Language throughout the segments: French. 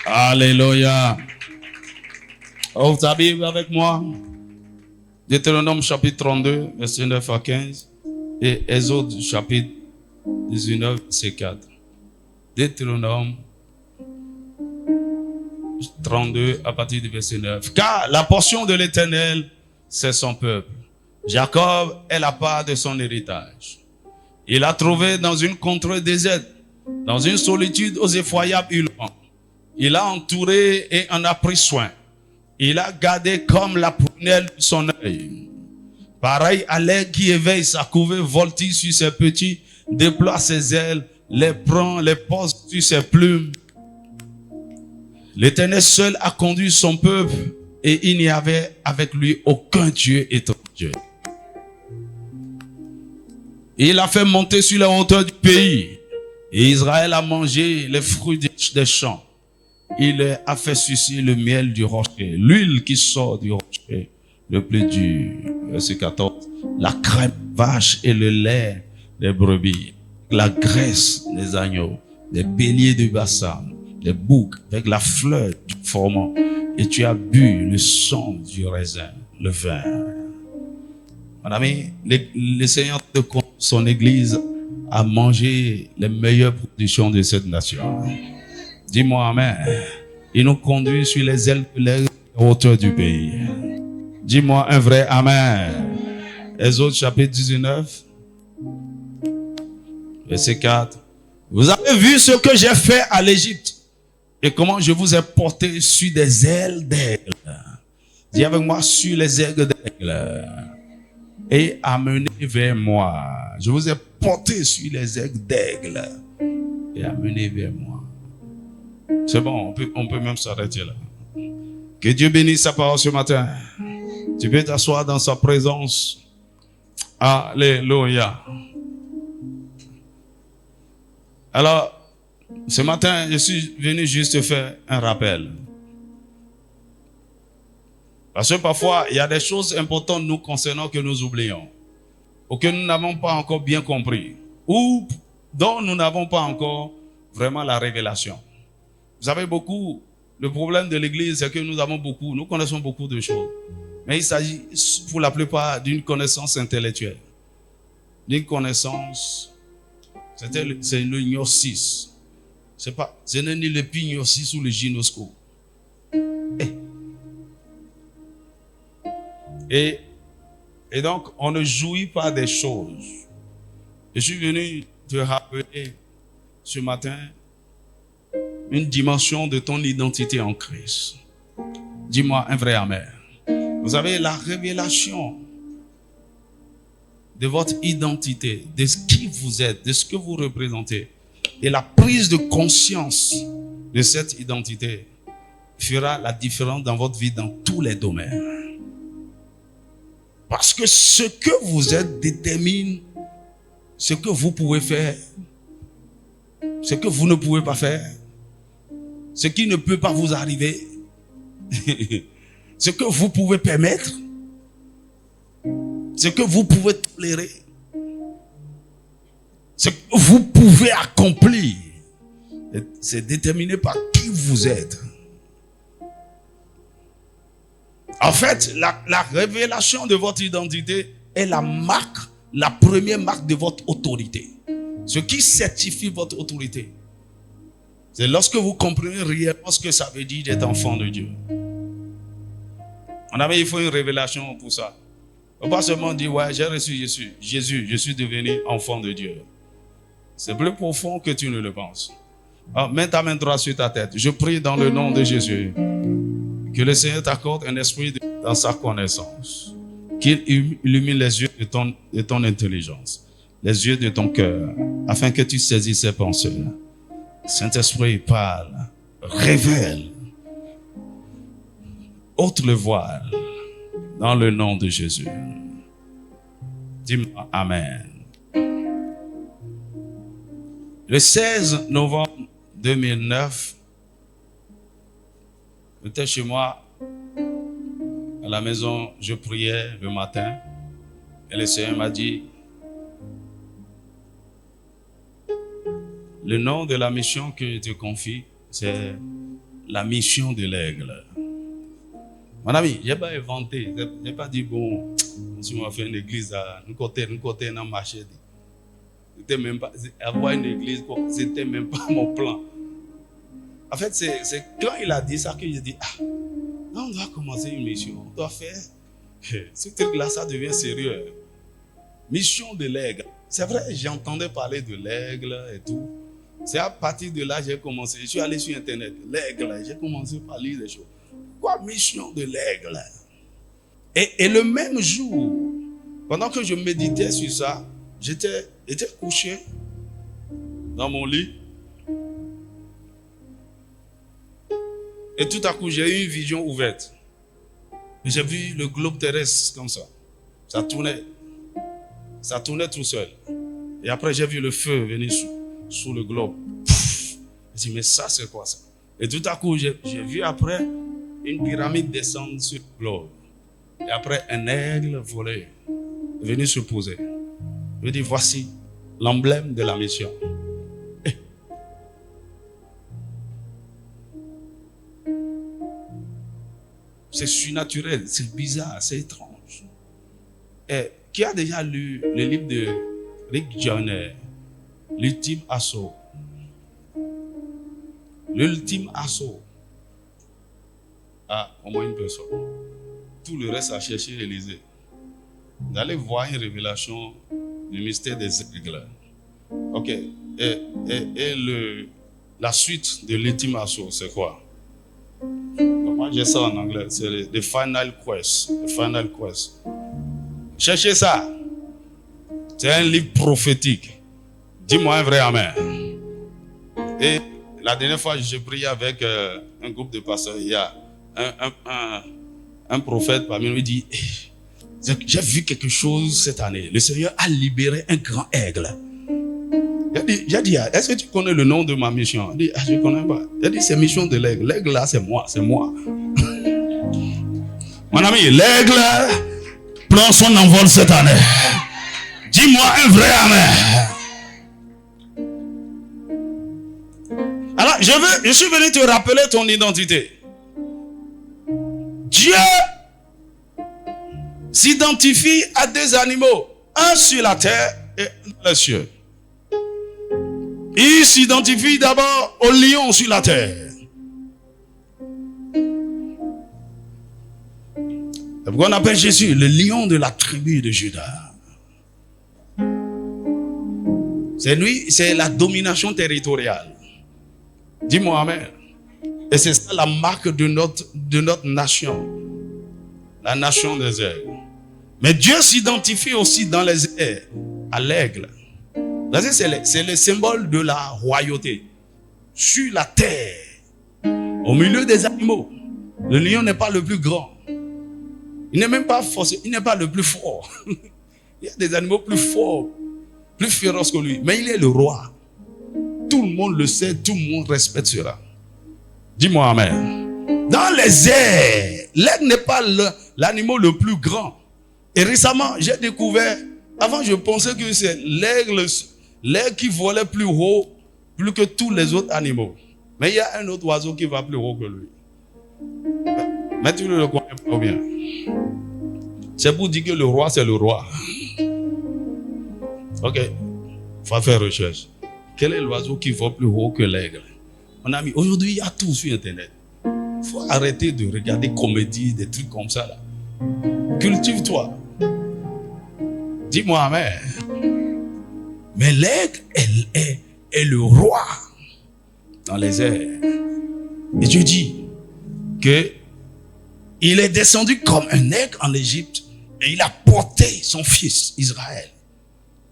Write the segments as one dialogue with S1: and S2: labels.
S1: Alléluia. Oh, vous avez avec moi Deutéronome chapitre 32, verset 9 à 15 et Exode chapitre 19, verset 4. Deutéronome 32 à partir du verset 9. Car la portion de l'Éternel, c'est son peuple. Jacob est la part de son héritage. Il a trouvé dans une contrée déserte, dans une solitude aux effroyables hurlements. Il a entouré et en a pris soin. Il a gardé comme la prunelle de son œil. Pareil à l'aigle qui éveille sa couvée, voltige sur ses petits, déploie ses ailes, les prend, les pose sur ses plumes. L'Éternel seul a conduit son peuple et il n'y avait avec lui aucun Dieu étranger. Il a fait monter sur les hauteurs du pays et Israël a mangé les fruits des champs. Il a fait sucer le miel du rocher, l'huile qui sort du rocher, le plus dur. Verset 14. La crème vache et le lait des brebis, la graisse des agneaux, des béliers du bassin, des boucs avec la fleur du froment. Et tu as bu le sang du raisin, le vin. Mon ami, le Seigneur de son église a mangé les meilleures productions de cette nation. Dis-moi amen. Il nous conduit sur les ailes de l'air hauteur du pays. Dis-moi un vrai amen. Exode chapitre 19, verset 4. Vous avez vu ce que j'ai fait à l'Égypte et comment je vous ai porté sur des ailes d'aigle. Dis avec moi, sur les ailes d'aigle. Et amené vers moi. Je vous ai porté sur les ailes d'aigle et amené vers moi. C'est bon, on peut même s'arrêter là. Que Dieu bénisse sa parole ce matin. Tu peux t'asseoir dans sa présence. Alléluia. Alors, ce matin, je suis venu juste faire un rappel. Parce que parfois, il y a des choses importantes nous concernant que nous oublions. Ou que nous n'avons pas encore bien compris. Ou dont nous n'avons pas encore vraiment la révélation. Vous savez beaucoup, le problème de l'église, c'est que nous connaissons beaucoup de choses. Mais il s'agit pour la plupart d'une connaissance intellectuelle. D'une connaissance, c'est le gnosis. Ce n'est ni le pignosis ou le gynosco. Et donc, on ne jouit pas des choses. Je suis venu te rappeler ce matin une dimension de ton identité en Christ. Dis-moi un vrai amen. Vous avez la révélation de votre identité, de ce qui vous êtes, de ce que vous représentez. Et la prise de conscience de cette identité fera la différence dans votre vie dans tous les domaines. Parce que ce que vous êtes détermine ce que vous pouvez faire, ce que vous ne pouvez pas faire, ce qui ne peut pas vous arriver, ce que vous pouvez permettre, ce que vous pouvez tolérer, ce que vous pouvez accomplir. C'est déterminé par qui vous êtes. En fait, la révélation de votre identité est la première marque de votre autorité. Ce qui certifie votre autorité. C'est lorsque vous comprenez réellement ce que ça veut dire d'être enfant de Dieu. Il faut une révélation pour ça. Il ne faut pas seulement dire, ouais, j'ai reçu Jésus, je suis devenu enfant de Dieu. C'est plus profond que tu ne le penses. Alors, mets ta main droite sur ta tête. Je prie dans le nom de Jésus. Que le Seigneur t'accorde un esprit dans sa connaissance. Qu'il illumine les yeux de ton intelligence, les yeux de ton cœur, afin que tu saisisses ses pensées. Saint-Esprit parle, révèle, ôte le voile, dans le nom de Jésus. Dis-moi Amen. Le 16 novembre 2009, j'étais chez moi, à la maison, je priais le matin, et le Seigneur m'a dit, le nom de la mission que je te confie, c'est la mission de l'aigle. Mon ami, je n'ai pas inventé. Je n'ai pas dit, bon, si on va faire une église à nous côté, dans le marché. C'était même pas, avoir une église, c'était même pas mon plan. En fait, c'est quand il a dit ça que j'ai dit, ah, là, on doit commencer une mission. On doit faire. Ce truc-là, ça devient sérieux. Mission de l'aigle. C'est vrai, j'entendais parler de l'aigle et tout. C'est à partir de là que j'ai commencé. Je suis allé sur Internet. L'aigle, j'ai commencé par lire des choses. Quoi, mission de l'aigle? Et le même jour, pendant que je méditais sur ça, j'étais couché dans mon lit. Et tout à coup, j'ai eu une vision ouverte. J'ai vu le globe terrestre comme ça. Ça tournait tout seul. Et après, j'ai vu le feu venir sous le globe. J'ai dit, mais ça, c'est quoi ça? Et tout à coup, j'ai vu après une pyramide descendre sur le globe. Et après, un aigle volé est venu se poser. Je dis, voici l'emblème de la mission. C'est surnaturel, c'est bizarre, c'est étrange. Et qui a déjà lu le livre de Rick Joyner, L'ultime assaut? L'ultime assaut. Ah, au moins une personne. Tout le reste a cherché l'Élysée. Vous allez voir une révélation du mystère des aigles. Ok. Et la suite de l'ultime assaut, c'est quoi? Moi, j'ai ça en anglais. C'est the final quest. The final quest. Cherchez ça. C'est un livre prophétique. Dis-moi un vrai amen. Et la dernière fois, j'ai prié avec un groupe de pasteurs. Il y a un prophète parmi nous. Il dit, j'ai vu quelque chose cette année. Le Seigneur a libéré un grand aigle. J'ai dit, est-ce que tu connais le nom de ma mission? Il dit, je ne connais pas. J'ai dit, c'est mission de l'aigle. L'aigle là, c'est moi. Mon ami, l'aigle prend son envol cette année. Dis-moi un vrai amen. Alors, je suis venu te rappeler ton identité. Dieu s'identifie à deux animaux, un sur la terre et un dans les cieux. Il s'identifie d'abord au lion sur la terre. C'est pourquoi on appelle Jésus le lion de la tribu de Juda. C'est lui, c'est la domination territoriale. Dis-moi amen. Et c'est ça la marque de notre nation. La nation des aigles. Mais Dieu s'identifie aussi dans les airs à l'aigle. C'est le symbole de la royauté. Sur la terre, au milieu des animaux, le lion n'est pas le plus grand. Il n'est même pas forcé, il n'est pas le plus fort. Il y a des animaux plus forts, plus féroces que lui. Mais il est le roi. Tout le monde le sait, tout le monde respecte cela. Dis-moi amen. Dans les airs, l'aigle n'est pas l'animal le plus grand. Et récemment, j'ai découvert, avant je pensais que c'est l'aigle qui volait plus haut, plus que tous les autres animaux. Mais il y a un autre oiseau qui va plus haut que lui. Mais tu ne le connais pas bien. C'est pour dire que le roi, c'est le roi. Ok, il faut faire recherche. Quel est l'oiseau qui vole plus haut que l'aigle? Mon ami, aujourd'hui, il y a tout sur Internet. Il faut arrêter de regarder comédie, des trucs comme ça. Là. Cultive-toi. Dis-moi amen. Mais l'aigle est le roi dans les airs. Et Dieu dit que il est descendu comme un aigle en Égypte et il a porté son fils Israël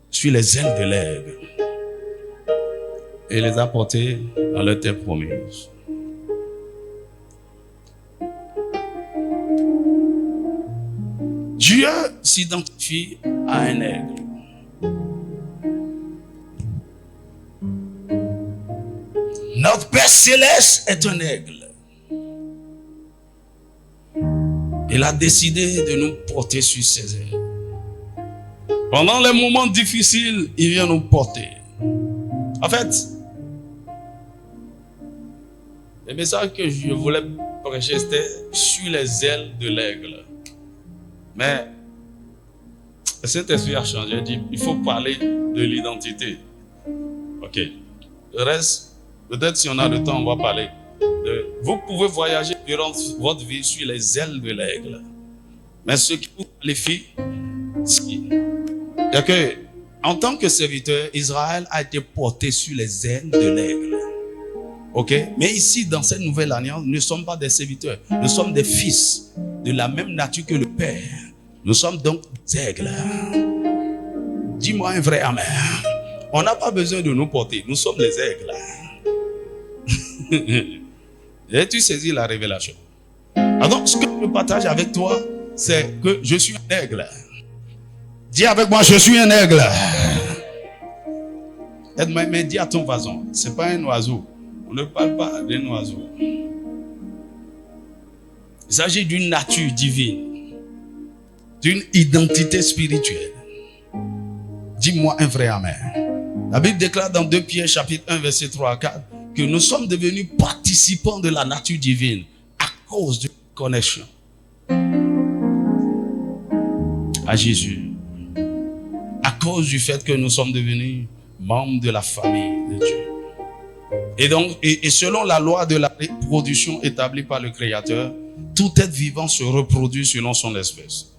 S1: sur les ailes de l'aigle. Et les a portés dans leur terre promise. Dieu s'identifie à un aigle. Notre Père Céleste est un aigle. Il a décidé de nous porter sur ses ailes. Pendant les moments difficiles, il vient nous porter. En fait, Le message que je voulais prêcher, c'était sur les ailes de l'aigle. Mais le Saint-Esprit a changé. Il dit, il faut parler de l'identité. Ok. Le reste, peut-être si on a le temps, on va parler. Vous pouvez voyager durant votre vie sur les ailes de l'aigle. Mais ce qui vous qualifie, c'est que, en tant que serviteur, Israël a été porté sur les ailes de l'aigle. Ok? Mais ici, dans cette nouvelle alliance, nous ne sommes pas des serviteurs. Nous sommes des fils de la même nature que le Père. Nous sommes donc des aigles. Dis-moi un vrai amen. On n'a pas besoin de nous porter. Nous sommes les aigles. Et tu saisis la révélation. Alors, ce que je partage avec toi, c'est que je suis un aigle. Dis avec moi, je suis un aigle. Aide-moi, mais dis à ton voisin, ce n'est pas un oiseau. On ne parle pas d'un oiseau. Il s'agit d'une nature divine, d'une identité spirituelle. Dis-moi un vrai amen. La Bible déclare dans 2 Pierre chapitre 1 verset 3 à 4 que nous sommes devenus participants de la nature divine à cause de la connexion à Jésus, à cause du fait que nous sommes devenus membres de la famille de Dieu. Et donc, et selon la loi de la reproduction établie par le Créateur, tout être vivant se reproduit selon son espèce.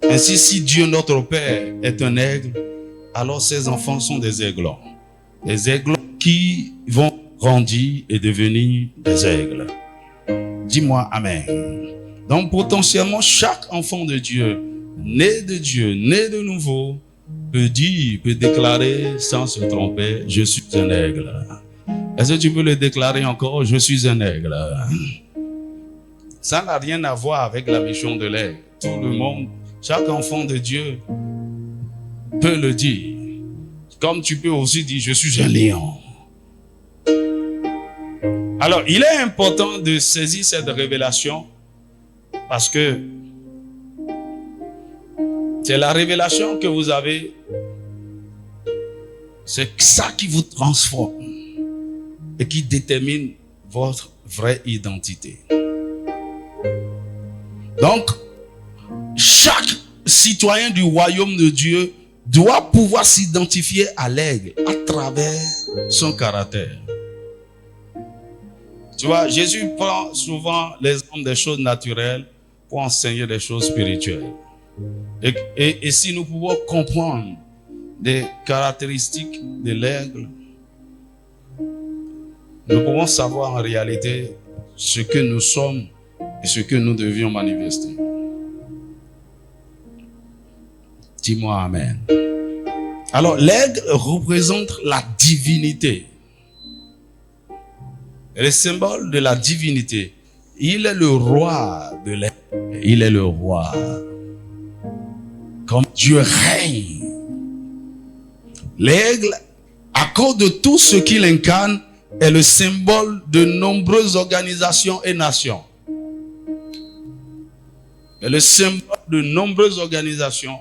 S1: Ainsi, si Dieu notre Père est un aigle, alors ses enfants sont des aiglons. Des aiglons qui vont grandir et devenir des aigles. Dis-moi amen. Donc potentiellement, chaque enfant de Dieu, né de nouveau, peut dire, peut déclarer sans se tromper, je suis un aigle. Est-ce que tu peux le déclarer encore? Je suis un aigle. Ça n'a rien à voir avec la mission de l'aigle. Tout le monde, chaque enfant de Dieu peut le dire. Comme tu peux aussi dire, je suis un lion. Alors, il est important de saisir cette révélation parce que c'est la révélation que vous avez. C'est ça qui vous transforme et qui détermine votre vraie identité. Donc, chaque citoyen du royaume de Dieu doit pouvoir s'identifier à l'aigle à travers son caractère. Tu vois, Jésus prend souvent l'exemple des choses naturelles pour enseigner des choses spirituelles. Et si nous pouvons comprendre des caractéristiques de l'aigle, nous pouvons savoir en réalité ce que nous sommes et ce que nous devions manifester. Dis-moi amen. Alors, l'aigle représente la divinité. Le symbole de la divinité. Il est le roi de l'aigle. Il est le roi. Comme Dieu règne. L'aigle, à cause de tout ce qu'il incarne, est le symbole de nombreuses organisations et nations. Est le symbole de nombreuses organisations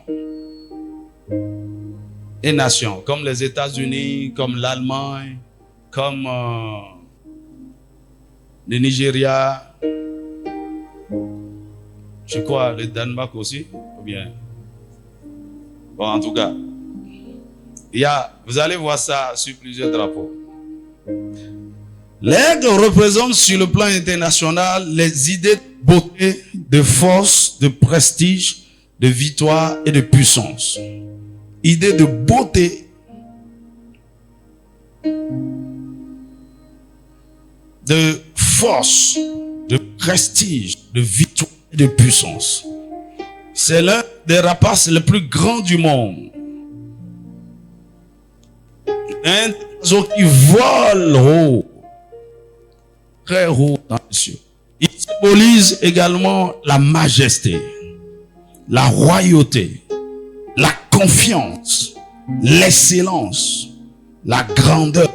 S1: et nations, comme les États-Unis, comme l'Allemagne, comme le Nigeria, je crois le Danemark aussi, ou bien. Bon, en tout cas, vous allez voir ça sur plusieurs drapeaux. L'aigle représente sur le plan international les idées de beauté, de force, de prestige, de victoire et de puissance. Idée de beauté, de force, de prestige, de victoire et de puissance. C'est l'un des rapaces les plus grands du monde. Un oiseau qui vole haut, très haut dans les cieux. Il symbolise également la majesté, la royauté, la confiance, l'excellence, la grandeur,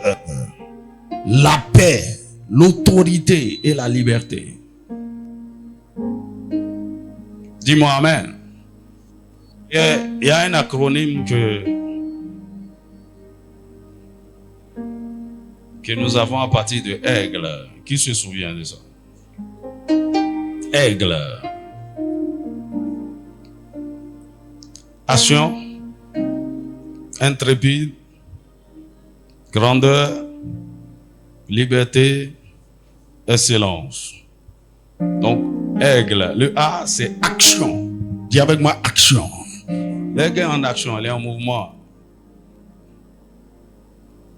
S1: la paix, l'autorité et la liberté. Dis-moi amen. Il y a un acronyme que nous avons à partir de aigle, Qui se souvient de ça? Aigle. Action, intrépide, grandeur, liberté, excellence. Donc, aigle, le A, c'est action. Dis avec moi, action. L'aigle est en action, il est en mouvement.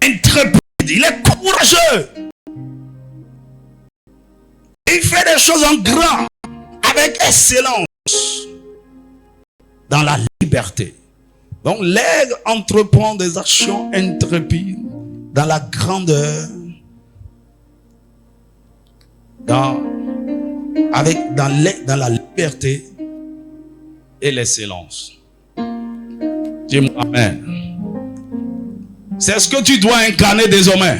S1: Intrépide, il est courageux. Il fait des choses en grand, avec excellence, dans la liberté. Donc l'aigle entreprend des actions intrépides, dans la grandeur, dans la liberté et l'excellence. Dis-moi amen. C'est ce que tu dois incarner désormais.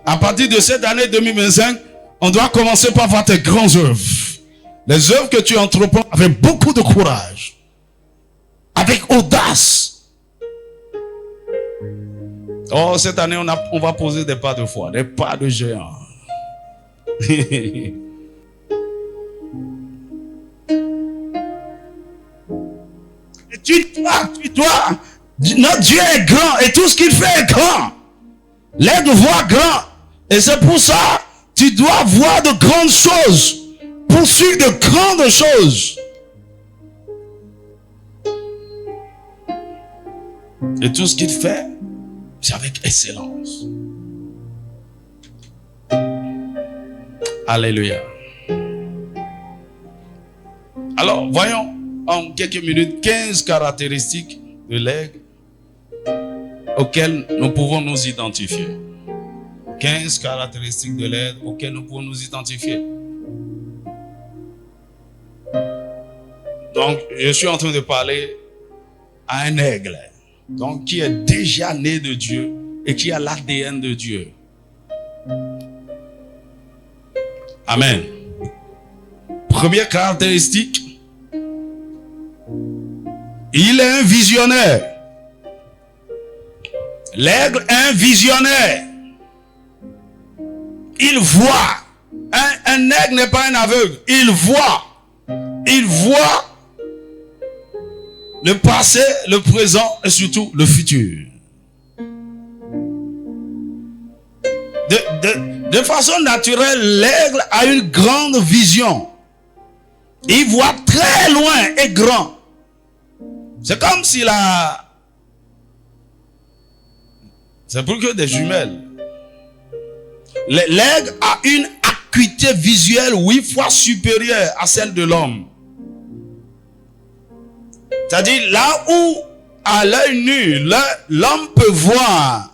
S1: À partir de cette année 2025, on doit commencer par voir tes grandes œuvres. Les œuvres que tu entreprends avec beaucoup de courage, avec audace. Oh, cette année, on va poser des pas de foi, des pas de géant. Notre Dieu est grand et tout ce qu'il fait est grand. L'aigle voit grand. Et c'est pour ça, tu dois voir de grandes choses. Poursuivre de grandes choses. Et tout ce qu'il fait, c'est avec excellence. Alléluia. Alors, voyons en quelques minutes 15 caractéristiques de l'aigle auxquelles nous pouvons nous identifier. 15 caractéristiques de l'aigle auxquelles nous pouvons nous identifier. Donc, je suis en train de parler à un aigle, donc qui est déjà né de Dieu et qui a l'ADN de Dieu. Amen. Première caractéristique, il est un visionnaire. L'aigle est un visionnaire. Il voit. Un aigle n'est pas un aveugle. Il voit. Il voit le passé, le présent et surtout le futur. De façon naturelle, l'aigle a une grande vision. Il voit très loin et grand. C'est comme s'il a... C'est pour que des jumelles. L'aigle a une acuité visuelle 8 fois supérieure à celle de l'homme. C'est-à-dire là où à l'œil nu, l'homme peut voir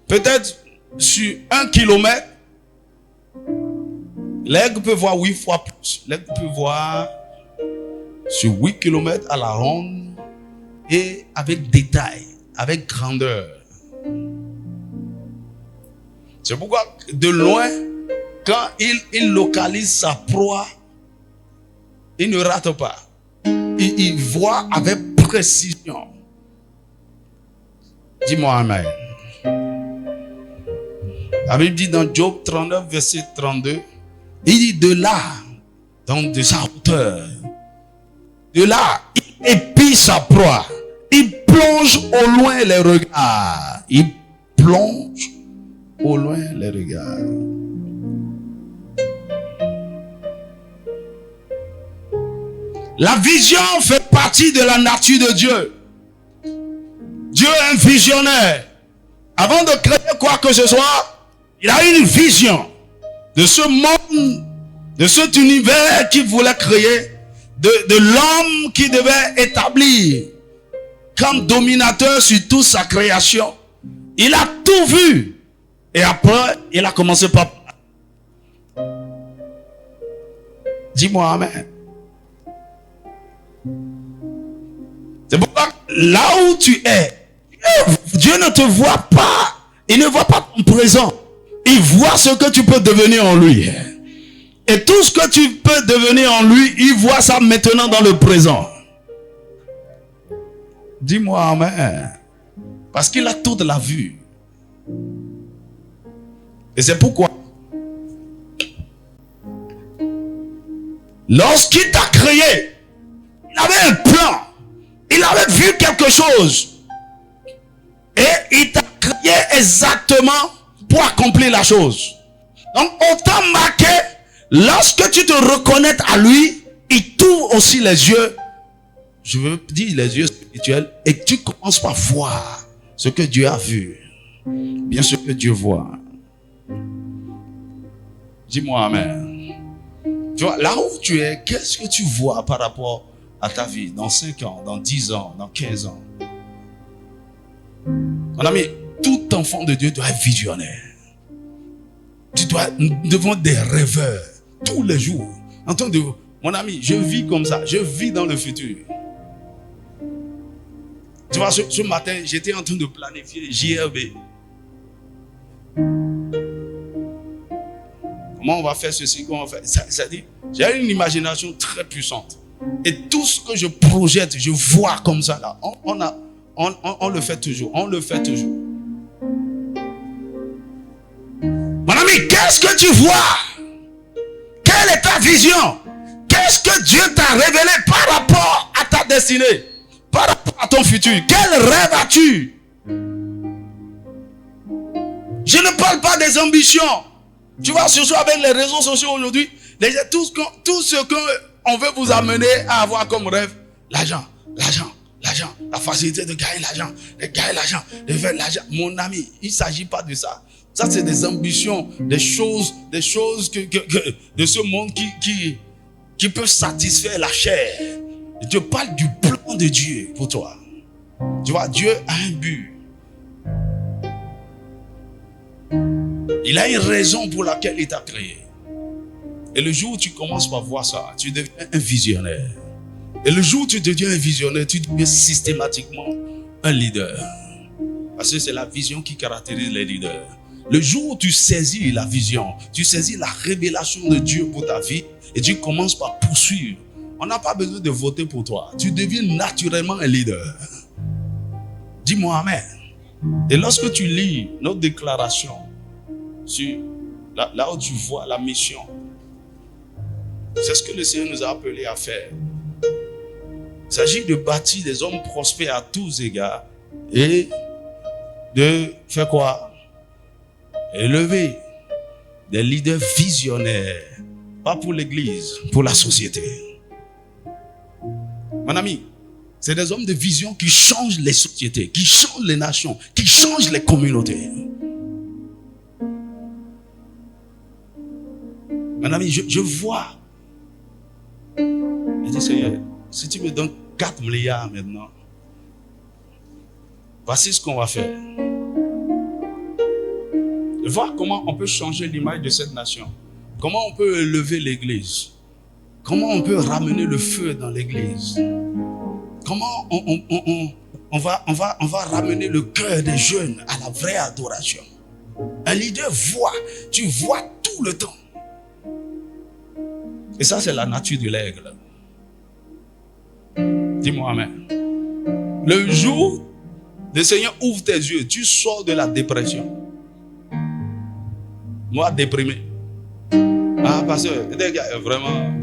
S1: peut-être sur 1 kilomètre, l'aigle peut voir 8 fois plus. L'aigle peut voir sur 8 kilomètres à la ronde et avec détail, avec grandeur. C'est pourquoi de loin, quand il localise sa proie, il ne rate pas. Il voit avec précision. Dis-moi amen. La Bible dit dans Job 39, verset 32, il dit de là, donc de sa hauteur, de là, il épie sa proie. Il plonge au loin les regards. Il plonge au loin les regards. La vision fait partie de la nature de Dieu. Dieu est un visionnaire. Avant de créer quoi que ce soit, il a une vision de ce monde, de cet univers qu'il voulait créer, de l'homme qu'il devait établir comme dominateur sur toute sa création. Il a tout vu. Et après, il a commencé par... Dis-moi amen. C'est pourquoi là où tu es, Dieu ne te voit pas. Il ne voit pas ton présent. Il voit ce que tu peux devenir en lui. Et tout ce que tu peux devenir en lui, il voit ça maintenant dans le présent. Dis-moi amen. Parce qu'il a toute la vue. Et c'est pourquoi Lorsqu'il t'a créé, il avait un plan. Il avait vu quelque chose. Et il t'a créé exactement pour accomplir la chose. Donc, autant marqué, lorsque tu te reconnais à lui, il t'ouvre aussi les yeux. Je veux dire les yeux spirituels. Et tu commences par voir ce que Dieu a vu. Bien ce que Dieu voit. Dis-moi amen. Tu vois, là où tu es, qu'est-ce que tu vois par rapport à ta vie dans 5 ans, dans 10 ans, dans 15 ans? Mon ami, tout enfant de Dieu doit être visionnaire. Nous devons être des rêveurs tous les jours. Mon ami, je vis comme ça, je vis dans le futur. Tu vois, ce matin, j'étais en train de planifier JRB. Comment on va faire ceci, comment on va faire ça dit, j'ai une imagination très puissante. Et tout ce que je projette, je vois comme ça là. On le fait toujours. On le fait toujours. Mon ami, qu'est-ce que tu vois? Quelle est ta vision? Qu'est-ce que Dieu t'a révélé par rapport à ta destinée? Par rapport à ton futur? Quel rêve as-tu? Je ne parle pas des ambitions. Tu vois, surtout avec les réseaux sociaux aujourd'hui, tout ce qu'on veut vous amener à avoir comme rêve, l'argent, la facilité de gagner l'argent, de faire l'argent. Mon ami, il ne s'agit pas de ça. Ça, c'est des ambitions, des choses de ce monde qui peuvent satisfaire la chair. Je te parle du plan de Dieu pour toi. Tu vois, Dieu a un but. Il a une raison pour laquelle il t'a créé. Et le jour où tu commences par voir ça, tu deviens un visionnaire. Et le jour où tu deviens un visionnaire, tu deviens systématiquement un leader. Parce que c'est la vision qui caractérise les leaders. Le jour où tu saisis la vision, tu saisis la révélation de Dieu pour ta vie et tu commences par poursuivre. On n'a pas besoin de voter pour toi. Tu deviens naturellement un leader. Dis-moi amen. Et lorsque tu lis notre déclaration, sur là où tu vois la mission, c'est ce que le Seigneur nous a appelés à faire. Il s'agit de bâtir des hommes prospères à tous égards et de faire quoi? Élever des leaders visionnaires, pas pour l'église, pour la société. Mon ami, c'est des hommes de vision qui changent les sociétés, qui changent les nations, qui changent les communautés. Mon ami, je vois. Je dis, Seigneur, si tu me donnes 4 milliards maintenant, voici ce qu'on va faire. Voir comment on peut changer l'image de cette nation. Comment on peut élever l'église. Comment on peut ramener le feu dans l'église. Comment on va ramener le cœur des jeunes à la vraie adoration. Un leader voit, tu vois tout le temps. Et ça, c'est la nature de l'aigle. Dis-moi amen. Le jour, le Seigneur ouvre tes yeux, tu sors de la dépression. Moi, déprimé. Ah, parce que vraiment,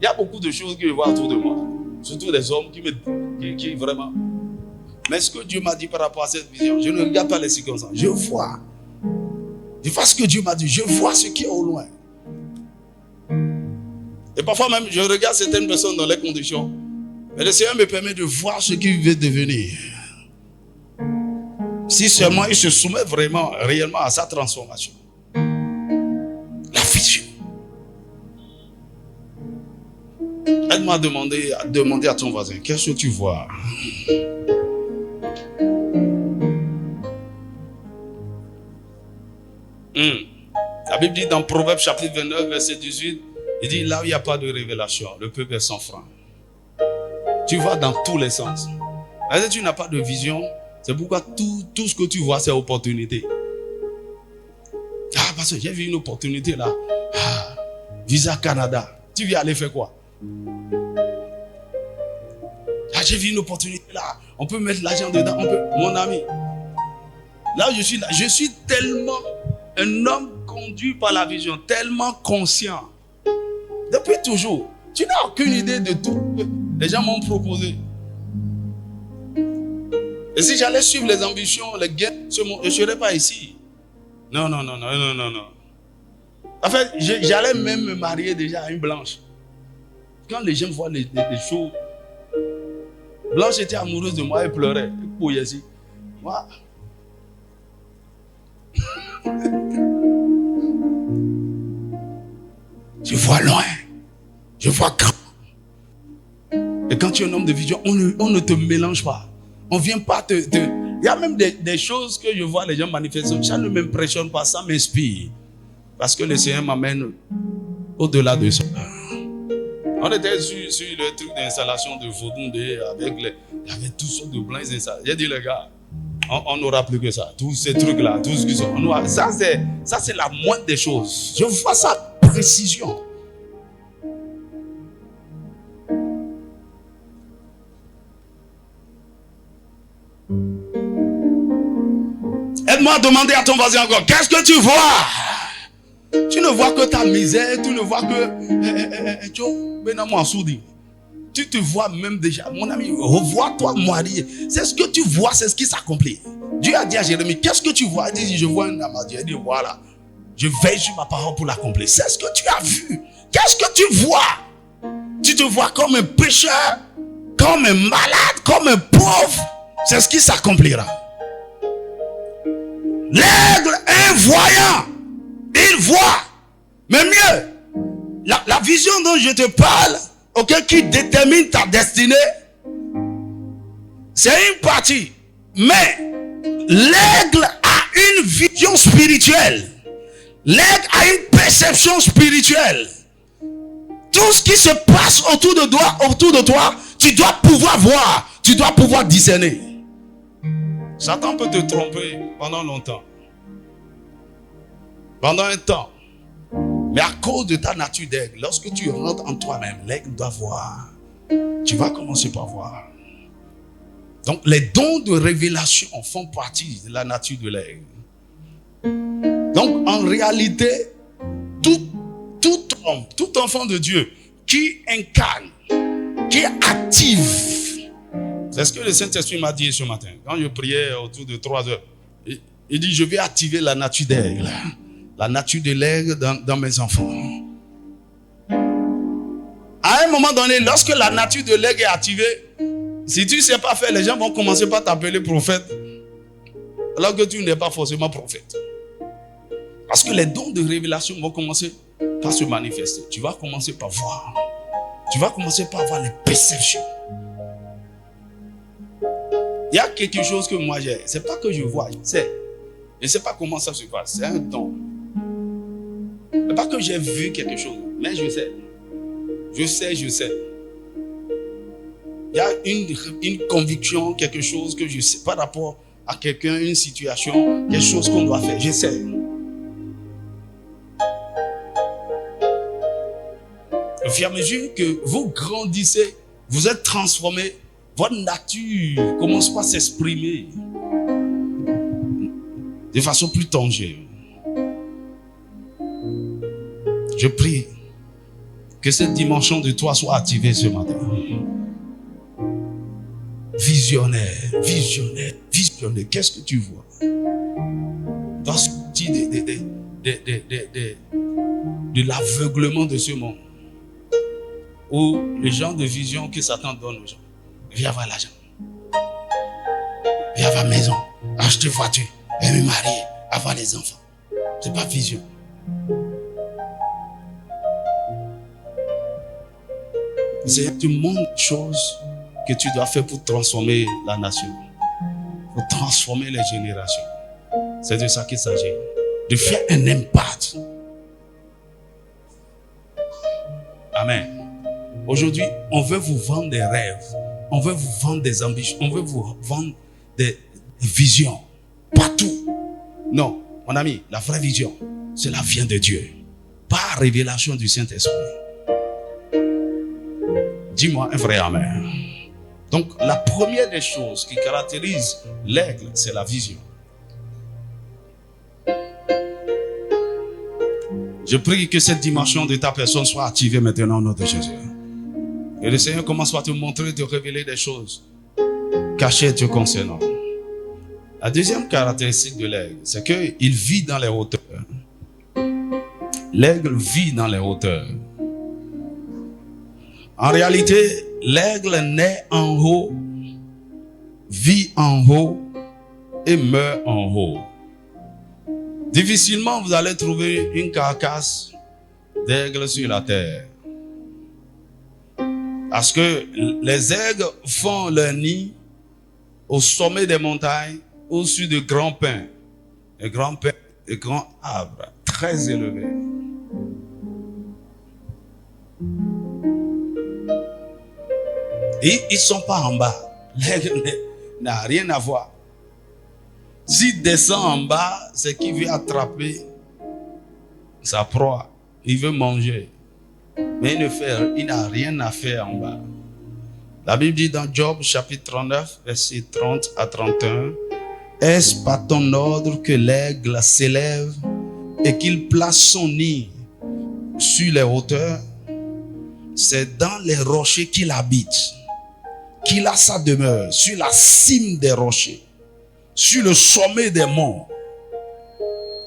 S1: il y a beaucoup de choses que je vois autour de moi. Surtout des hommes qui vraiment. Mais ce que Dieu m'a dit par rapport à cette vision, je ne regarde pas les circonstances. Je vois. Je vois ce que Dieu m'a dit. Je vois ce qui est au loin. Et parfois même, je regarde certaines personnes dans les conditions. Mais le Seigneur me permet de voir ce qu'il veut devenir. Si seulement il se soumet vraiment, réellement à sa transformation. La vision. Aide-moi à demander à ton voisin, qu'est-ce que tu vois? La Bible dit dans Proverbes chapitre 29, verset 18, il dit là où il n'y a pas de révélation, le peuple est sans frein. Tu vois dans tous les sens. Si tu n'as pas de vision, c'est pourquoi tout ce que tu vois, c'est opportunité. Ah, parce que j'ai vu une opportunité là. Ah, Visa Canada. Tu viens aller faire quoi? Ah, j'ai vu une opportunité là. On peut mettre l'argent dedans. Mon ami. Là où je suis tellement un homme conduit par la vision, tellement conscient Depuis toujours. Tu n'as aucune idée de tout que les gens m'ont proposé. Et si j'allais suivre les ambitions, les gains, je ne serais pas ici. Non. En fait, j'allais même me marier déjà à une blanche. Quand les gens voient les choses, Blanche était amoureuse de moi et pleurait. Moi. Je vois loin. Je vois grand. Et quand tu es un homme de vision, on ne te mélange pas. On ne vient pas te... Il y a même des choses que je vois les gens manifester. Ça ne m'impressionne pas, ça m'inspire. Parce que le Seigneur m'amène au-delà de ça. On était sur le truc d'installation de Vodunde avec il y avait toutes sortes de blancs installés. J'ai dit les gars, on n'aura plus que ça. Tous ces trucs-là, tout ce qu'ils sont. Ça c'est la moindre des choses. Je vois ça précision. Aide-moi à demander à ton voisin encore, qu'est-ce que tu vois? Tu ne vois que ta misère, tu ne vois que... Tu te vois même déjà. Mon ami, revois-toi marié. C'est ce que tu vois, c'est ce qui s'accomplit. Dieu a dit à Jérémie, qu'est-ce que tu vois? Il dit, je vois un amadou. Il dit, voilà, je veille sur ma parole pour l'accomplir. C'est ce que tu as vu. Qu'est-ce que tu vois? Tu te vois comme un pécheur, comme un malade, comme un pauvre. C'est ce qui s'accomplira. L'aigle est voyant. Il voit. Mais mieux, la vision dont je te parle, qui détermine ta destinée, c'est une partie. Mais l'aigle a une vision spirituelle. L'aigle a une perception spirituelle. Tout ce qui se passe autour de toi, tu dois pouvoir voir, tu dois pouvoir discerner. Satan peut te tromper pendant longtemps. Pendant un temps. Mais à cause de ta nature d'aigle, lorsque tu rentres en toi-même, l'aigle doit voir. Tu vas commencer par voir. Donc les dons de révélation font partie de la nature de l'aigle. Donc en réalité, tout homme, tout enfant de Dieu qui incarne, qui active. C'est ce que le Saint-Esprit m'a dit ce matin. Quand je priais autour de 3 heures, il dit, je vais activer la nature d'aigle. La nature de l'aigle dans mes enfants. À un moment donné, lorsque la nature de l'aigle est activée, si tu ne sais pas faire, les gens vont commencer par t'appeler prophète, alors que tu n'es pas forcément prophète. Parce que les dons de révélation vont commencer par se manifester. Tu vas commencer par voir. Tu vas commencer par avoir les perceptions. Il y a quelque chose que moi j'ai. C'est pas que je vois, je sais. Je ne sais pas comment ça se passe. C'est un don. C'est pas que j'ai vu quelque chose, mais je sais. Je sais. Il y a une conviction, quelque chose que je sais par rapport à quelqu'un, une situation, quelque chose qu'on doit faire. Je sais. Au fur et à mesure que vous grandissez, vous êtes transformé, votre nature commence par s'exprimer de façon plus tangible. Je prie que cette dimension de toi soit activée ce matin. Visionnaire. Qu'est-ce que tu vois? Dans ce petit de l'aveuglement de ce monde, ou le genre de vision que Satan donne aux gens. Viens avoir l'argent, viens avoir maison, acheter voiture, et me marier, avoir des enfants. C'est pas vision. C'est du monde de choses que tu dois faire pour transformer la nation, pour transformer les générations. C'est de ça qu'il s'agit. De faire un impact. Amen. Aujourd'hui, on veut vous vendre des rêves. On veut vous vendre des ambitions. On veut vous vendre des visions. Partout. Non, mon ami, la vraie vision, cela vient de Dieu. Par révélation du Saint-Esprit. Dis-moi un vrai amen. Donc, la première des choses qui caractérise l'aigle, c'est la vision. Je prie que cette dimension de ta personne soit activée maintenant au nom de Jésus. Et le Seigneur commence par te montrer, te révéler des choses cachées te concernant. La deuxième caractéristique de l'aigle, c'est qu'il vit dans les hauteurs. L'aigle vit dans les hauteurs. En réalité, l'aigle naît en haut, vit en haut et meurt en haut. Difficilement vous allez trouver une carcasse d'aigle sur la terre. Parce que les aigles font leur nid au sommet des montagnes, au-dessus de grands pins. Les grands pins, les grands arbres très élevés. Et ils ne sont pas en bas. L'aigle n'a rien à voir. S'il descend en bas, c'est qu'il veut attraper sa proie. Il veut manger. Mais il n'a rien à faire en bas. La Bible dit dans Job chapitre 39, versets 30 à 31, « Est-ce par ton ordre que l'aigle s'élève et qu'il place son nid sur les hauteurs? C'est dans les rochers qu'il habite, qu'il a sa demeure, sur la cime des rochers, sur le sommet des monts,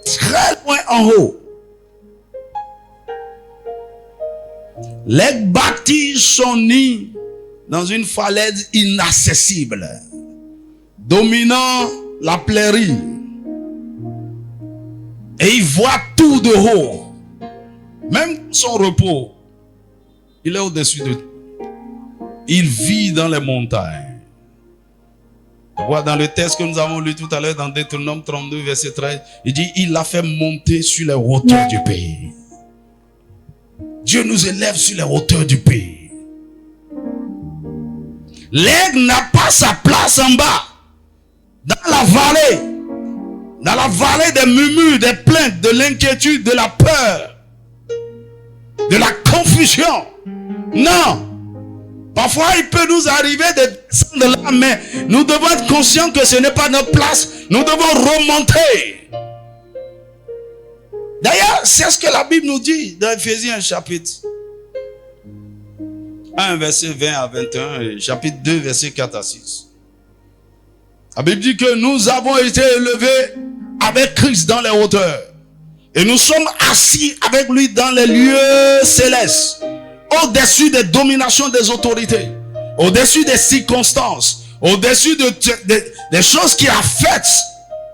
S1: très loin en haut. L'aigle bâtit son nid dans une falaise inaccessible, dominant la prairie. Et il voit tout de haut. Même son repos, il est au-dessus de tout. Il vit dans les montagnes. Voilà, dans le texte que nous avons lu tout à l'heure, dans Deutéronome 32, verset 13, il dit, il l'a fait monter sur les hauteurs du pays. Dieu nous élève sur les hauteurs du pays. L'aigle n'a pas sa place en bas, dans la vallée des murmures, des plaintes, de l'inquiétude, de la peur, de la confusion. Non. Parfois, il peut nous arriver de descendre là, mais nous devons être conscients que ce n'est pas notre place. Nous devons remonter. D'ailleurs, c'est ce que la Bible nous dit dans Ephésiens chapitre 1, verset 20 à 21, et chapitre 2, verset 4 à 6. La Bible dit que nous avons été élevés avec Christ dans les hauteurs. Et nous sommes assis avec lui dans les lieux célestes, au-dessus des dominations des autorités, au-dessus des circonstances, au-dessus des choses qui affectent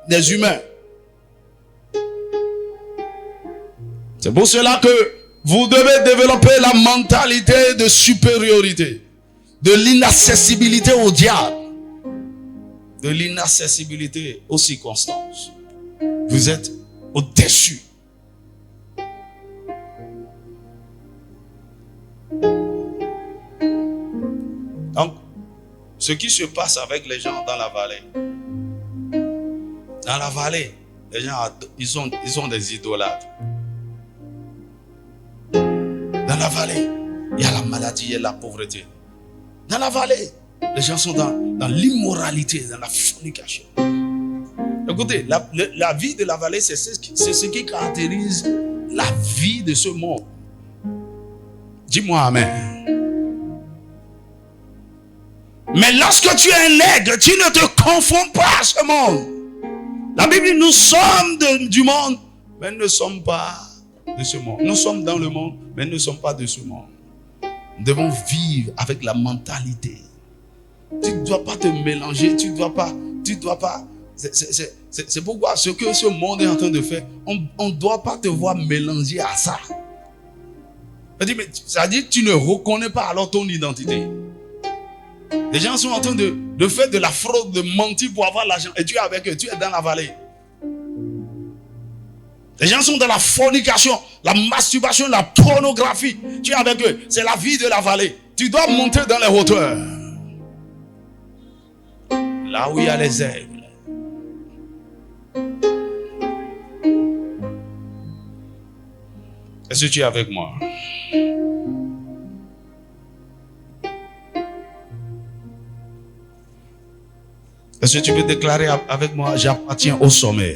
S1: les humains. C'est pour cela que vous devez développer la mentalité de supériorité, de l'inaccessibilité au diable, de l'inaccessibilité aux circonstances. Vous êtes au-dessus. Donc, ce qui se passe avec les gens dans la vallée, les gens, ils ont des idolâtres. Dans la vallée, il y a la maladie, il y a la pauvreté. Dans la vallée, les gens sont dans l'immoralité, dans la fornication. Écoutez, la vie de la vallée, c'est ce qui caractérise la vie de ce monde. Dis-moi amen. Mais lorsque tu es un aigle, tu ne te confonds pas à ce monde. La Bible dit, nous sommes du monde, mais nous ne sommes pas de ce monde. Nous sommes dans le monde, mais nous ne sommes pas de ce monde. Nous devons vivre avec la mentalité. Tu ne dois pas te mélanger, tu ne dois pas. C'est pourquoi ce que ce monde est en train de faire, on ne doit pas te voir mélanger à ça. Ça dit que tu ne reconnais pas alors ton identité. Les gens sont en train de faire de la fraude, de mentir pour avoir l'argent. Et tu es avec eux, tu es dans la vallée. Les gens sont dans la fornication, la masturbation, la pornographie. Tu es avec eux. C'est la vie de la vallée. Tu dois monter dans les hauteurs. Là où il y a les aigles. Est-ce que tu es avec moi? Est-ce que tu peux déclarer avec moi, j'appartiens au sommet?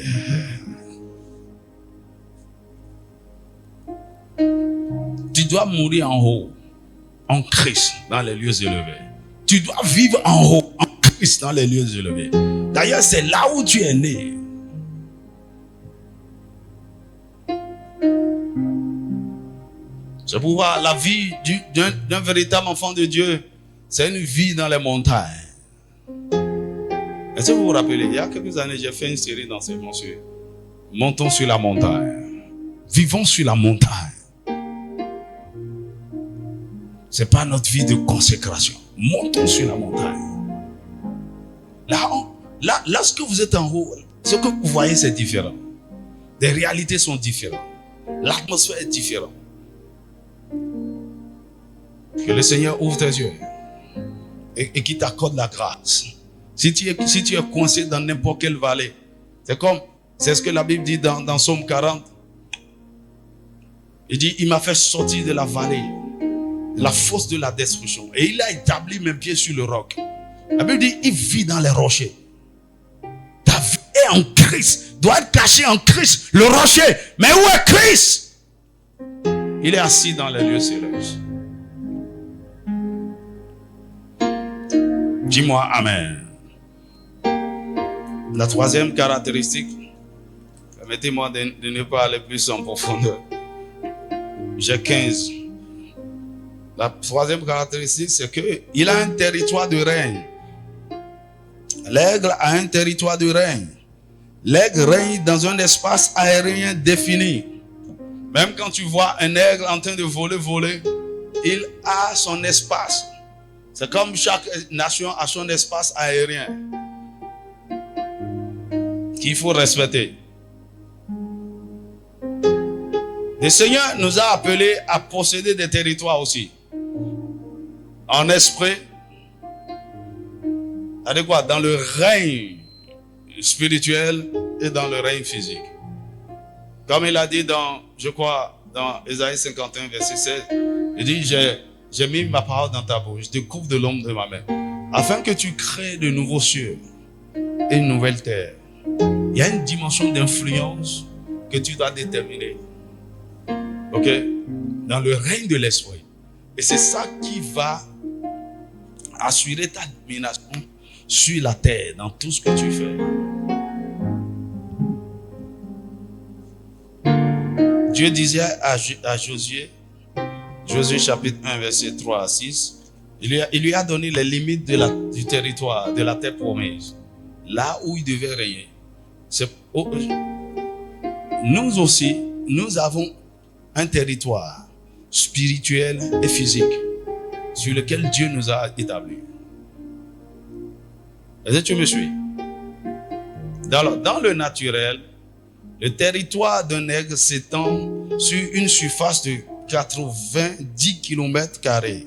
S1: Tu dois mourir en haut, en Christ, dans les lieux élevés. Tu dois vivre en haut, en Christ, dans les lieux élevés. D'ailleurs, c'est là où tu es né. C'est pourquoi la vie d'un véritable enfant de Dieu, c'est une vie dans les montagnes. Est-ce que vous vous rappelez, il y a quelques années, j'ai fait une série d'enseignements sur Montons sur la montagne. Vivons sur la montagne. Ce n'est pas notre vie de consécration. Montons sur la montagne. Là, lorsque vous êtes en haut, ce que vous voyez, c'est différent. Les réalités sont différentes. L'atmosphère est différente. Que le Seigneur ouvre tes yeux et qu'il t'accorde la grâce. Si tu es coincé dans n'importe quelle vallée, c'est ce que la Bible dit dans Psaume 40. Il dit, il m'a fait sortir de la vallée, de la fosse de la destruction, et il a établi mes pieds sur le roc. La Bible dit, il vit dans les rochers. Ta vie est en Christ, doit être cachée en Christ, le rocher. Mais où est Christ? Il est assis dans les lieux célestes. Dis-moi Amen. La troisième caractéristique, permettez-moi de ne pas aller plus en profondeur. J'ai 15. La troisième caractéristique, c'est qu'il a un territoire de règne. L'aigle a un territoire de règne. L'aigle règne dans un espace aérien défini. Même quand tu vois un aigle en train de voler, il a son espace. C'est comme chaque nation a son espace aérien qu'il faut respecter. Le Seigneur nous a appelés à posséder des territoires aussi. En esprit, adéquat, dans le règne spirituel et dans le règne physique. Comme il a dit dans Ésaïe 51, verset 16, il dit, j'ai mis ma parole dans ta bouche, je te couvre de l'ombre de ma main, afin que tu crées de nouveaux cieux et une nouvelle terre. Il y a une dimension d'influence que tu dois déterminer. Ok? Dans le règne de l'esprit. Et c'est ça qui va assurer ta domination sur la terre, dans tout ce que tu fais. Dieu disait à Josué, Josué chapitre 1, verset 3 à 6, il lui a donné les limites du territoire, de la terre promise, là où il devait régner. Nous aussi, nous avons un territoire spirituel et physique sur lequel Dieu nous a établis. Est-ce que tu me suis? Dans le naturel, le territoire d'un aigle s'étend sur une surface de 90 km².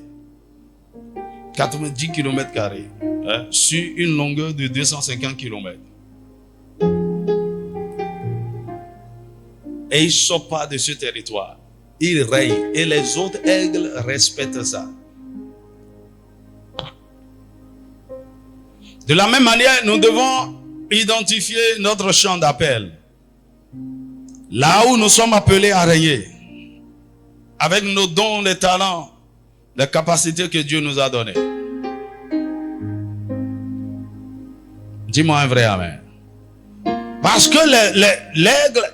S1: 90 km², sur une longueur de 250 km. Et il ne sort pas de ce territoire. Il règne. Et les autres aigles respectent ça. De la même manière, nous devons identifier notre champ d'appel. Là où nous sommes appelés à régner. Avec nos dons, les talents, les capacités que Dieu nous a données. Dis-moi un vrai amen. Parce que l'aigle,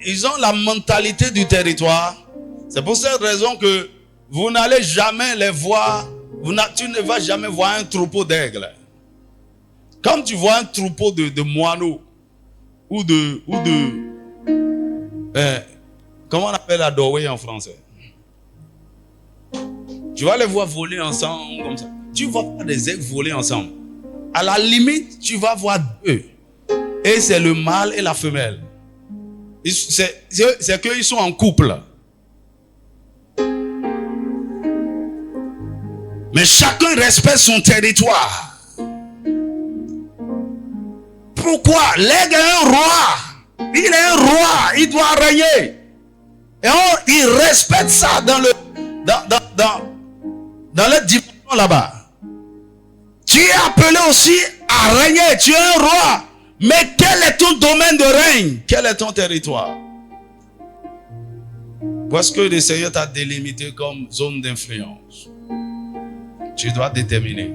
S1: ils ont la mentalité du territoire. C'est pour cette raison que vous n'allez jamais les voir. Tu ne vas jamais voir un troupeau d'aigles. Comme tu vois un troupeau de moineaux ou de comment on appelle la dorée en français? Tu vas les voir voler ensemble comme ça. Tu vas voir des aigles voler ensemble. À la limite, tu vas voir deux. Et c'est le mâle et la femelle. C'est qu'ils sont en couple. Mais chacun respecte son territoire. Pourquoi? L'aigle est un roi. Il est un roi. Il doit régner. Et il respecte ça dans la dimension là-bas. Tu es appelé aussi à régner. Tu es un roi. Mais quel est ton domaine de règne? Quel est ton territoire? Parce que le Seigneur t'a délimité comme zone d'influence. Tu dois déterminer.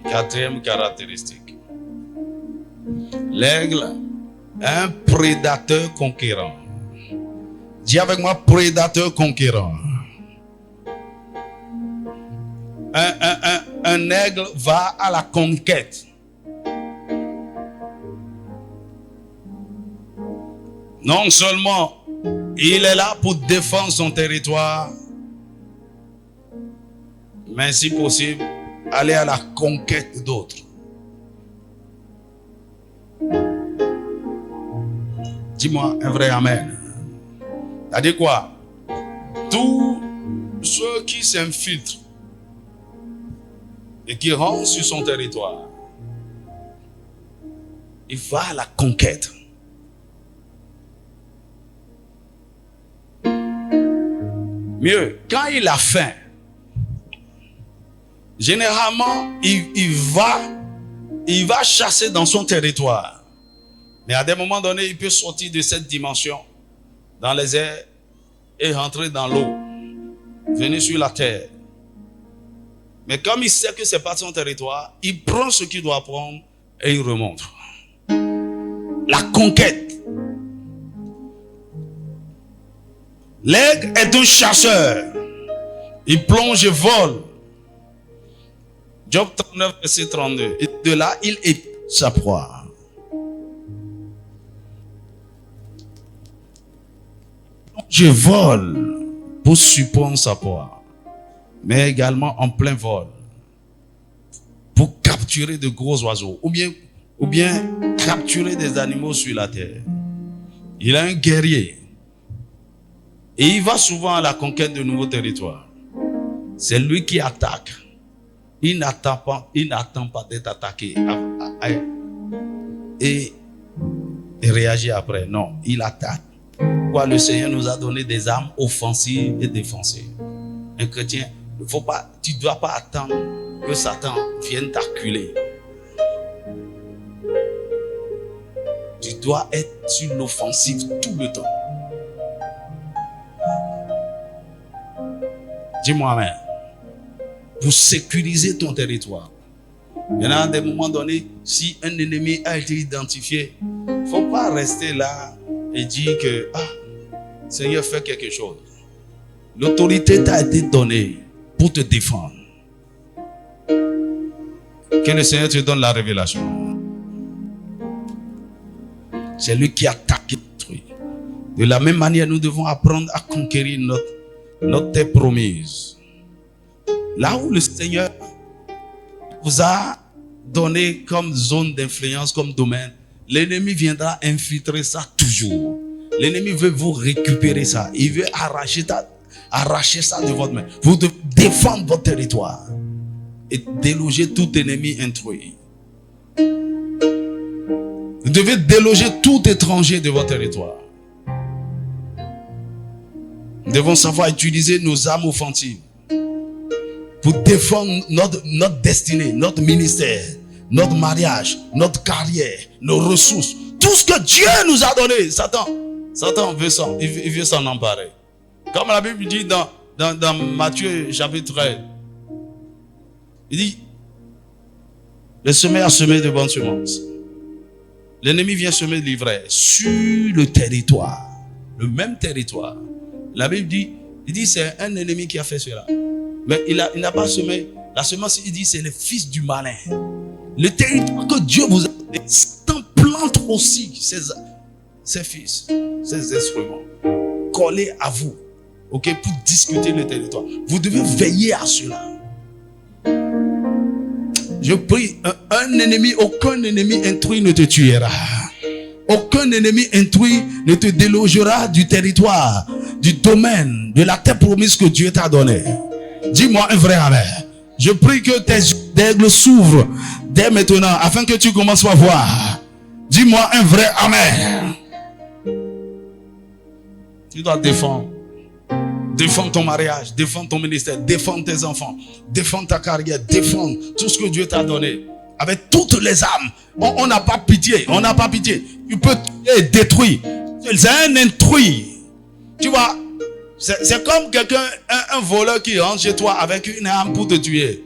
S1: Quatrième caractéristique. L'aigle est un prédateur conquérant. Dis avec moi, prédateur conquérant. Un aigle va à la conquête. Non seulement il est là pour défendre son territoire, mais si possible, aller à la conquête d'autres. Dis-moi un vrai amen. C'est-à-dire quoi? Tous ceux qui s'infiltrent et qui rentrent sur son territoire, il va à la conquête. Mieux, quand il a faim, généralement, il va chasser dans son territoire. Mais à des moments donnés, il peut sortir de cette dimension dans les airs et rentrer dans l'eau, venir sur la terre. Mais comme il sait que ce n'est pas son territoire, il prend ce qu'il doit prendre et il remonte. La conquête. L'aigle est un chasseur. Il plonge et vole. Job 39, verset 32. Et de là, il épie sa proie. Je vole pour surprendre sa proie, mais également en plein vol pour capturer de gros oiseaux ou bien capturer des animaux sur la terre. Il est un guerrier et il va souvent à la conquête de nouveaux territoires. C'est lui qui attaque. Il n'attend pas d'être attaqué et réagir après. Non, il attaque. Pourquoi le Seigneur nous a donné des armes offensives et défensives. Un chrétien, tu ne dois pas attendre que Satan vienne t'acculer. Tu dois être sur l'offensive tout le temps. Dis-moi amen. Pour sécuriser ton territoire. Maintenant, à des moments donnés, si un ennemi a été identifié, il ne faut pas rester là et dire que Seigneur, fais quelque chose. L'autorité t'a été donnée pour te défendre. Que le Seigneur te donne la révélation. C'est lui qui attaque et détruit. De la même manière, nous devons apprendre à conquérir notre terre promise. Là où le Seigneur vous a donné comme zone d'influence, comme domaine, l'ennemi viendra infiltrer ça toujours. L'ennemi veut vous récupérer ça. Il veut arracher ça de votre main. Vous devez défendre votre territoire et déloger tout ennemi intrus. Vous devez déloger tout étranger de votre territoire. Nous devons savoir utiliser nos armes offensives pour défendre notre destinée, notre ministère, notre mariage, notre carrière, nos ressources. Tout ce que Dieu nous a donné, Satan veut s'en emparer. Comme la Bible dit dans Matthieu chapitre 13, il dit, le semeur a semé de bonnes semences. L'ennemi vient semer de l'ivraie sur le territoire, le même territoire. La Bible dit, c'est un ennemi qui a fait cela. Mais il n'a pas semé. La semence, il dit, c'est le fils du malin. Le territoire que Dieu vous a donné, Satan plante aussi ses fils, ses instruments, collés à vous, pour discuter le territoire. Vous devez veiller à cela. Je prie, aucun ennemi intrus ne te tuera. Aucun ennemi intrus ne te délogera du territoire, du domaine, de la terre promise que Dieu t'a donnée. Dis-moi un vrai amen. Je prie que tes yeux d'aigle s'ouvrent dès maintenant afin que tu commences à voir. Dis-moi un vrai amen. Tu dois défendre. Défendre ton mariage, défendre ton ministère, défendre tes enfants, défendre ta carrière, défendre tout ce que Dieu t'a donné. avec toutes les âmes. On n'a pas pitié, on n'a pas pitié. Tu peux tuer et détruire. C'est un intrus. Tu vois, c'est comme quelqu'un, un voleur qui rentre chez toi avec une arme pour te tuer.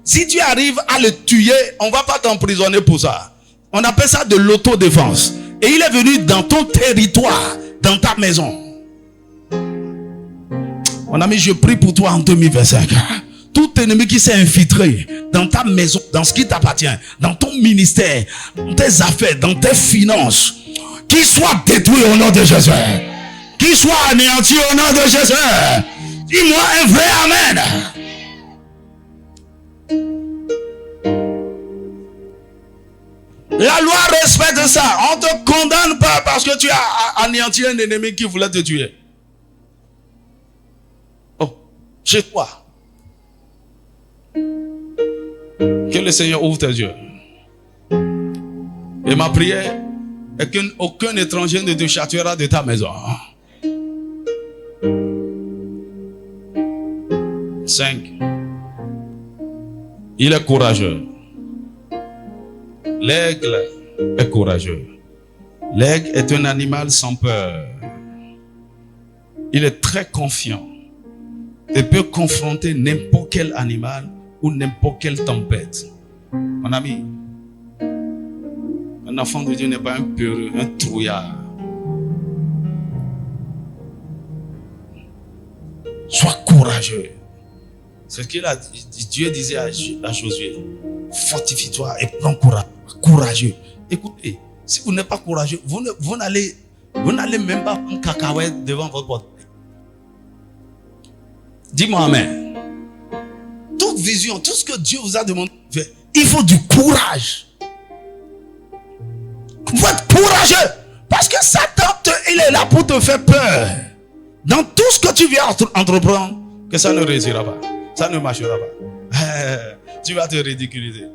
S1: Si tu arrives à le tuer, on ne va pas t'emprisonner pour ça. On appelle ça de l'autodéfense. Et il est venu dans ton territoire, dans ta maison. Mon ami, je prie pour toi en 2025. Tout ennemi qui s'est infiltré dans ta maison, dans ce qui t'appartient, dans ton ministère, dans tes affaires, dans tes finances, qu'il soit détruit au nom de Jésus. Qu'il soit anéanti au nom de Jésus. Dis-moi un vrai Amen. La loi respecte ça. On ne te condamne pas parce que tu as anéanti un ennemi qui voulait te tuer. Oh, chez toi. Que le Seigneur ouvre tes yeux. Et ma prière est qu'aucun étranger ne te châtiera de ta maison. 5. Il est courageux. L'aigle est courageux. L'aigle est un animal sans peur. Il est très confiant. Il peut confronter n'importe quel animal ou n'importe quelle tempête. Mon ami, un enfant de Dieu n'est pas un peureux, un trouillard. Sois courageux. C'est ce qu'il a dit. Dieu disait à Josué, fortifie-toi et prends courage. Courageux. Écoutez, si vous n'êtes pas courageux, vous n'allez même pas prendre cacahuète devant votre porte. Dis-moi Amen. Toute vision, tout ce que Dieu vous a demandé de faire, il faut du courage. Vous êtes courageux. Parce que Satan, il est là pour te faire peur. Dans tout ce que tu viens entreprendre, que ça ne réussira pas. Ça ne marchera pas. Tu vas te ridiculiser.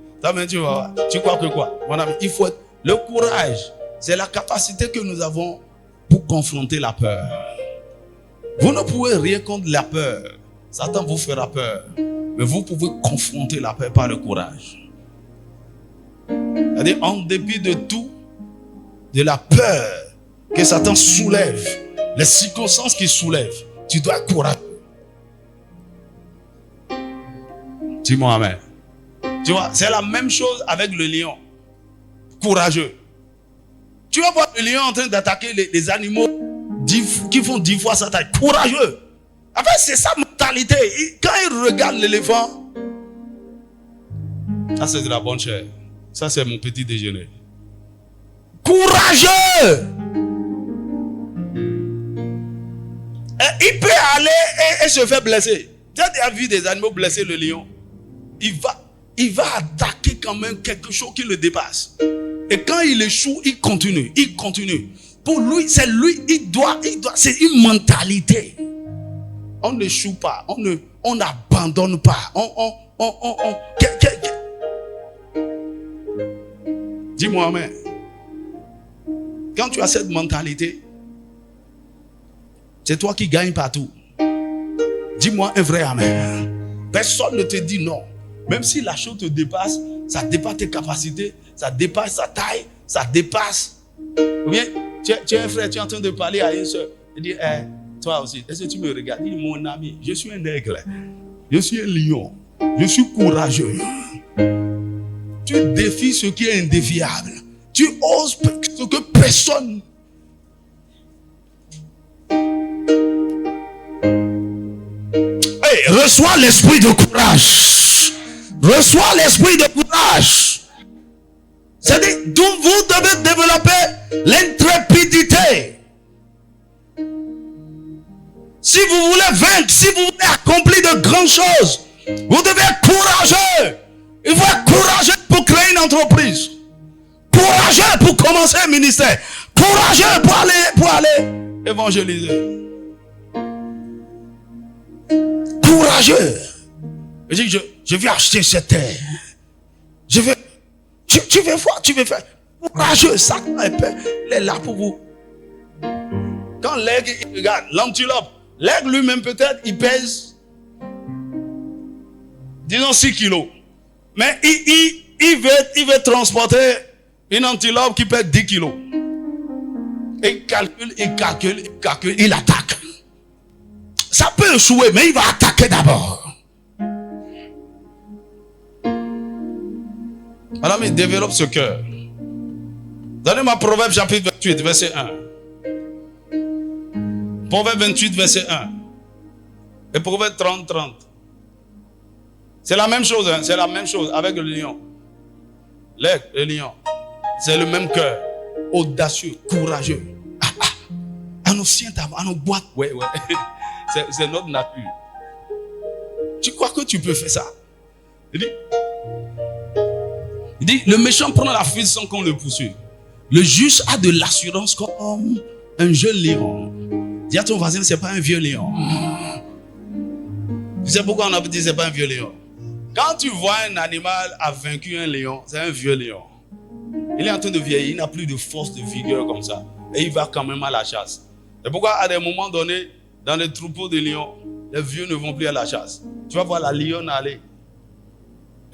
S1: Tu crois que quoi? Mon ami, il faut être... Le courage, c'est la capacité que nous avons pour confronter la peur. Vous ne pouvez rien contre la peur. Satan vous fera peur. Mais vous pouvez confronter la peur par le courage. C'est-à-dire, en dépit de tout, de la peur que Satan soulève, les circonstances qu'il soulève, tu dois être courageux. Dis-moi Amen. Tu vois, c'est la même chose avec le lion. Courageux. Tu vas voir le lion en train d'attaquer les animaux qui font 10 fois sa taille. Courageux. En fait, c'est sa mentalité. Quand il regarde l'éléphant, ça c'est de la bonne chair. Ça c'est mon petit déjeuner. Courageux. Et il peut aller et se faire blesser. Tu as vu des animaux blesser le lion? Il va attaquer quand même quelque chose qui le dépasse. Et quand il échoue, il continue. Pour lui, c'est lui, il doit, c'est une mentalité. On n'échoue pas, on n'abandonne pas. Dis-moi Amen. Quand tu as cette mentalité, c'est toi qui gagnes partout. Dis-moi un vrai Amen. Personne ne te dit non. Même si la chose te dépasse, ça dépasse tes capacités, ça dépasse sa taille, ça dépasse. Ou bien, tu es un frère, tu es en train de parler à une soeur. Il dit, toi aussi, est-ce que tu me regardes? Il dit, mon ami, je suis un aigle, je suis un lion, je suis courageux. Tu défies ce qui est indéfiable. Tu oses ce que personne. Hey, reçois l'esprit de courage. Reçois l'esprit de courage. C'est-à-dire, vous devez développer l'intrépidité. Si vous voulez vaincre, si vous voulez accomplir de grandes choses, vous devez être courageux. Il faut être courageux pour créer une entreprise. Courageux pour commencer un ministère. Courageux pour aller évangéliser. Courageux. Je dis, je vais acheter cette terre. Tu veux voir, tu veux faire. Courageux, ça il est là pour vous. Quand l'aigle, il regarde, l'antilope, l'aigle lui-même peut-être, il pèse, disons 6 kilos. Mais il il veut transporter une antilope qui pèse 10 kilos. Il calcule, il attaque. Ça peut échouer, mais il va attaquer d'abord. Madame, il développe ce cœur. Donnez-moi Proverbe chapitre 28, verset 1. Proverbe 28, verset 1. Et Proverbe 30, 30. C'est la même chose, hein? C'est la même chose avec le lion. Le lion. C'est le même cœur. Audacieux, courageux. À nos siens, à nos boîtes. Ouais. C'est notre nature. Tu crois que tu peux faire ça? Il dit, le méchant prend la fuite sans qu'on le poursuive. Le juste a de l'assurance comme un jeune lion. Dis à ton voisin, c'est pas un vieux lion. Tu sais pourquoi on a dit c'est pas un vieux lion? Quand tu vois un animal a vaincu un lion, c'est un vieux lion. Il est en train de vieillir, il n'a plus de force, de vigueur comme ça. Et il va quand même à la chasse. C'est pourquoi à des moments donnés, dans les troupeaux de lions, les vieux ne vont plus à la chasse. Tu vas voir la lionne aller.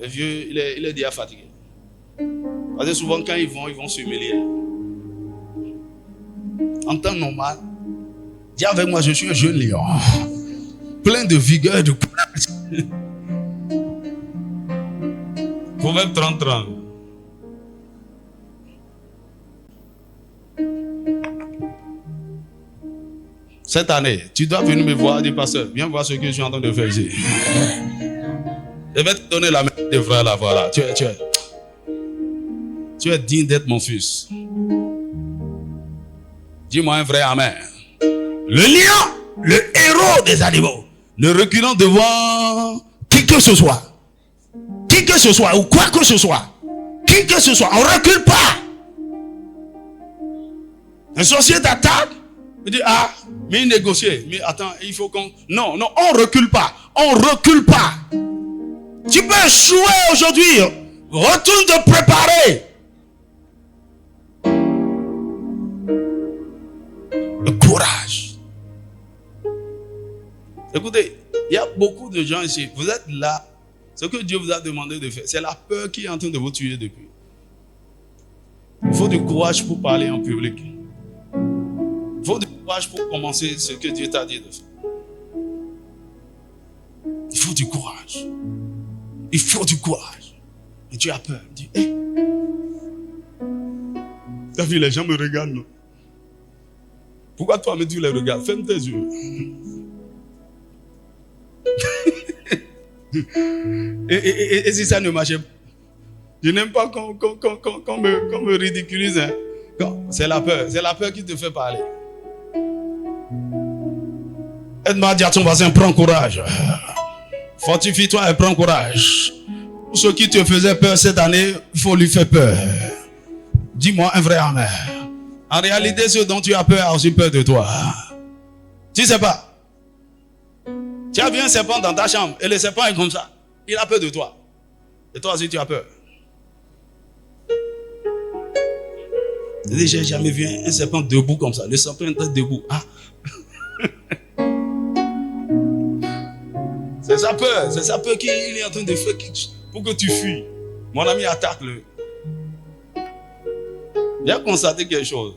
S1: Le vieux, il est déjà fatigué. Parce que souvent quand ils vont s'humilier. En temps normal, dis avec moi, je suis un jeune lion. Plein de vigueur et de courage. Proverbe 30, 30. Cette année, tu dois venir me voir, dire pasteur, viens voir ce que je suis en train de faire ici. Je vais te donner la main de frère là, voilà. Tu es digne d'être mon fils. Dis-moi un vrai amen. Le lion, le héros des animaux, ne reculant devant qui que ce soit. Qui que ce soit ou quoi que ce soit. Qui que ce soit, on ne recule pas. Un sorcier t'attaque. Il dit, mais il négocie. Mais attends, il faut qu'on... Non, on ne recule pas. On ne recule pas. Tu peux échouer aujourd'hui. Retourne te préparer. Le courage. Écoutez, il y a beaucoup de gens ici. Vous êtes là. Ce que Dieu vous a demandé de faire, c'est la peur qui est en train de vous tuer depuis. Il faut du courage pour parler en public. Il faut du courage pour commencer ce que Dieu t'a dit de faire. Il faut du courage. Il faut du courage. Et tu as peur. Tu dis, t'as vu, les gens me regardent, non? Pourquoi toi, tu les regardes? Ferme tes yeux. et si ça ne marchait pas? Je n'aime pas qu'on me ridiculise. Hein. C'est la peur qui te fait parler. Aide-moi à dire à ton voisin, prends courage. Fortifie-toi et prends courage. Pour ceux qui te faisaient peur cette année, il faut lui faire peur. Dis-moi un vrai amen. En réalité, ceux dont tu as peur ont aussi peur de toi. Tu ne sais pas. Tu as vu un serpent dans ta chambre et le serpent est comme ça. Il a peur de toi. Et toi aussi tu as peur. J'ai jamais vu un serpent debout comme ça. Le serpent est debout. C'est sa peur qu'il est en train de faire pour que tu fuis. Mon ami, attaque-le. J'ai constaté quelque chose.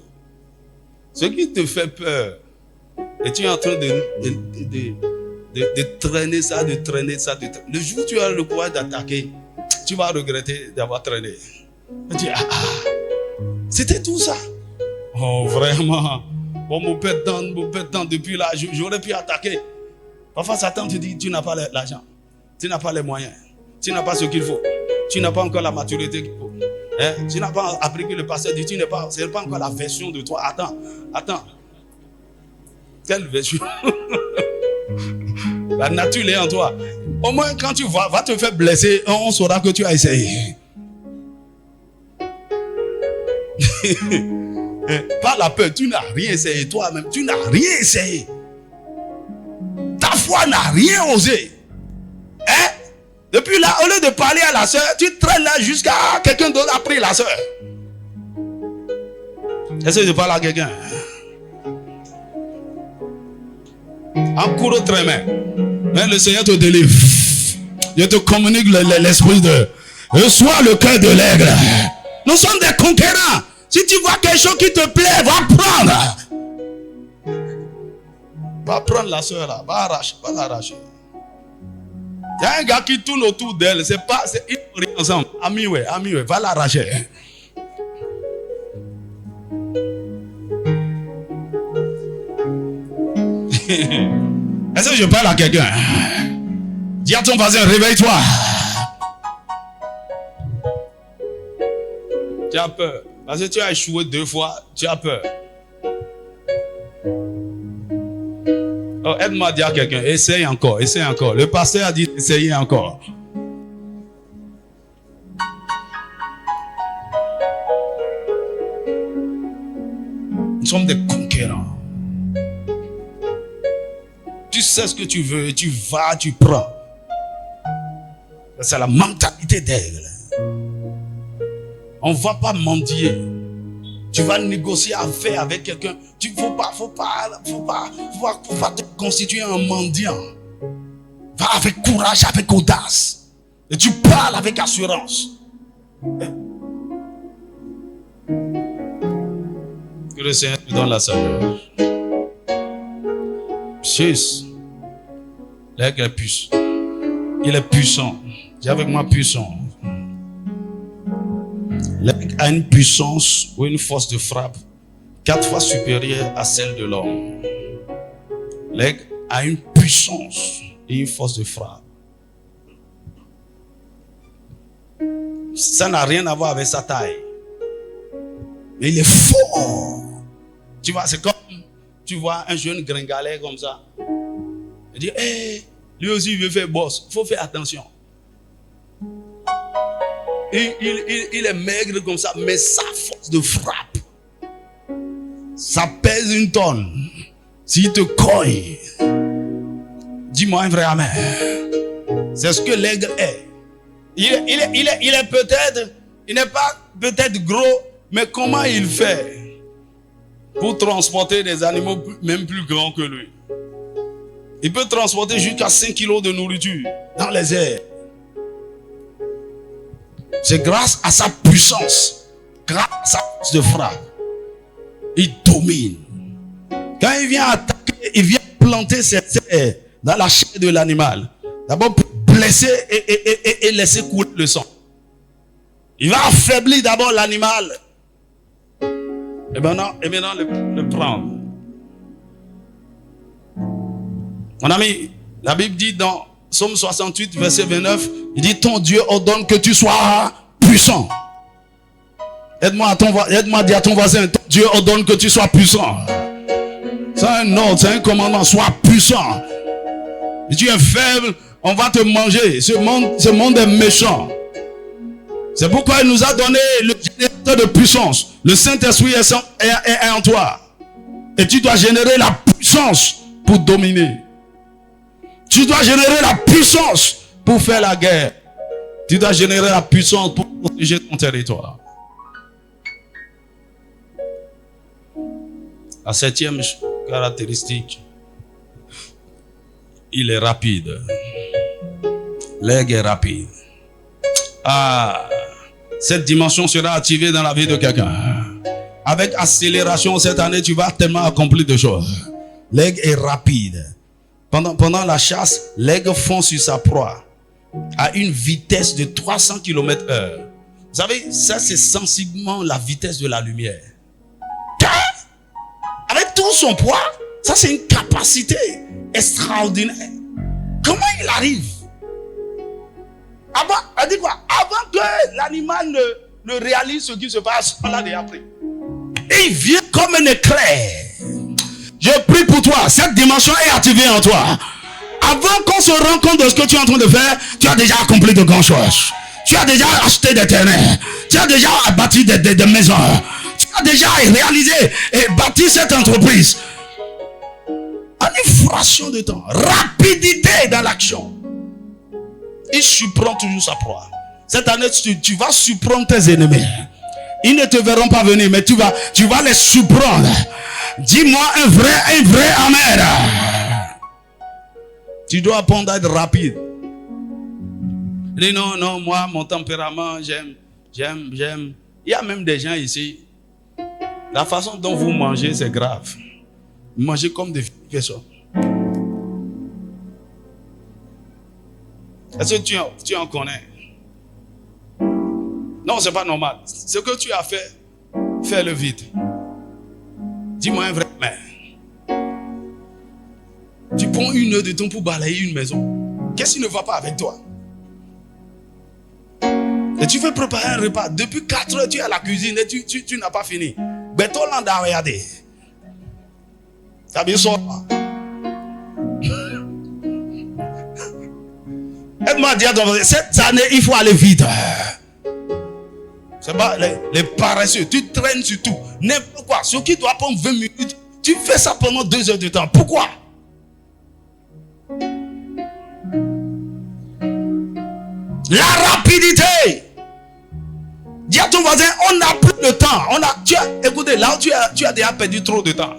S1: Ce qui te fait peur, et tu es en train de traîner ça. Le jour où tu as le courage d'attaquer, tu vas regretter d'avoir traîné. Tu dis, c'était tout ça. Oh, vraiment. Bon, mon père tant, depuis là, j'aurais pu attaquer. Parfois, Satan te dit, tu n'as pas l'argent, tu n'as pas les moyens, tu n'as pas ce qu'il faut, tu n'as pas encore la maturité qu'il faut. Hein? Tu n'as pas appris que le pasteur dit, ce n'est pas encore la version de toi. Attends. Quelle version? La nature est en toi. Au moins, quand tu vas te faire blesser, on saura que tu as essayé. Par la peur, tu n'as rien essayé toi-même. Tu n'as rien essayé. Ta foi n'a rien osé. Hein? Depuis là, au lieu de parler à la soeur, tu traînes là jusqu'à quelqu'un d'autre a pris la soeur. Est-ce que je parle à quelqu'un? En courant très bien. Mais le Seigneur te délivre. Je te communique l'esprit de... Reçois le cœur de l'aigle. Nous sommes des conquérants. Si tu vois quelque chose qui te plaît, va prendre. Va prendre la soeur là. Va arracher. Va l'arracher. Il y a un gars qui tourne autour d'elle. C'est pas. Ils sont rien ensemble. Ami, ouais. Va l'arracher. Est-ce que je parle à quelqu'un? Dis à ton voisin, réveille-toi. Tu as peur. Parce que tu as échoué 2 fois, tu as peur. Oh, aide-moi à dire à quelqu'un, essaye encore. Le pasteur a dit, essayez encore. Nous sommes des conquérants. Tu sais ce que tu veux et tu vas, tu prends. C'est la mentalité d'aigle. On ne va pas mendier. Tu vas négocier affaire avec quelqu'un. Tu faut pas te constituer un mendiant. Va avec courage, avec audace. Et tu parles avec assurance. Que le Seigneur te donne la saveur. 6. L'aigle est puissant. Il est puissant. Dis avec moi puissant. L'aigle a une puissance ou une force de frappe 4 fois supérieure à celle de l'homme. L'aigle a une puissance et une force de frappe. Ça n'a rien à voir avec sa taille. Mais il est fort. Tu vois, c'est comme tu vois un jeune gringalet comme ça. Il dit, hey, lui aussi il veut faire boss. Il faut faire attention. Il est maigre comme ça, mais sa force de frappe, ça pèse 1 tonne. S'il te cogne, dis-moi un vrai amen. C'est ce que l'aigle est. Il est peut-être, il n'est pas peut-être gros, mais comment il fait pour transporter des animaux même plus grands que lui? Il peut transporter jusqu'à 5 kilos de nourriture dans les airs. C'est grâce à sa puissance, grâce à sa force de frappe. Il domine. Quand il vient attaquer, il vient planter ses airs dans la chair de l'animal. D'abord pour blesser et laisser couler le sang. Il va affaiblir d'abord l'animal. Et maintenant le prendre. Mon ami, la Bible dit dans Psaume 68, verset 29, il dit, ton Dieu ordonne que tu sois puissant. Aide-moi à dire à ton voisin, ton Dieu ordonne que tu sois puissant. C'est un ordre, c'est un commandement, sois puissant. Et tu es faible, on va te manger. Ce monde est méchant. C'est pourquoi il nous a donné le générateur de puissance. Le Saint-Esprit est en toi. Et tu dois générer la puissance pour dominer. Tu dois générer la puissance pour faire la guerre. Tu dois générer la puissance pour protéger ton territoire. La 7e caractéristique, il est rapide. L'aigle est rapide. Cette dimension sera activée dans la vie de quelqu'un. Avec accélération cette année, tu vas tellement accomplir de choses. L'aigle est rapide. Pendant la chasse, l'aigle fonce sur sa proie à une vitesse de 300 km/h. Vous savez, ça c'est sensiblement la vitesse de la lumière. Avec tout son poids, ça c'est une capacité extraordinaire. Comment il arrive? Avant que l'animal ne réalise ce qui se passe, on l'a déjà pris. Et il vient comme un éclair. Je prie pour toi, cette dimension est activée en toi. Avant qu'on se rende compte de ce que tu es en train de faire, tu as déjà accompli de grandes choses. Tu as déjà acheté des terrains. Tu as déjà bâti des maisons. Tu as déjà réalisé et bâti cette entreprise. En une fraction de temps, rapidité dans l'action. Il surprend toujours sa proie. Cette année, tu vas surprendre tes ennemis. Ils ne te verront pas venir, mais tu vas les surprendre. Dis-moi un vrai amen. Tu dois apprendre à être rapide. Il dit non, non, moi, mon tempérament, j'aime. Il y a même des gens ici, la façon dont vous mangez, c'est grave. Vous mangez comme des personnes. Est-ce que tu en connais? Non, c'est pas normal. Ce que tu as fait, fais-le vite. Dis-moi un vrai mais. Tu prends 1 heure de temps pour balayer une maison. Qu'est-ce qui ne va pas avec toi? Et tu veux préparer un repas. Depuis 4 heures, tu es à la cuisine et tu n'as pas fini. Beto landa regarde. Ça bien sort. Aide-moi à dire, cette année, il faut aller vite. C'est pas les paresseux. Tu traînes sur tout. N'importe quoi. Ce qui doit prendre 20 minutes, tu fais ça pendant 2 heures de temps. Pourquoi? La rapidité. Dis à ton voisin, on n'a plus de temps. Écoutez, là où tu as déjà perdu trop de temps.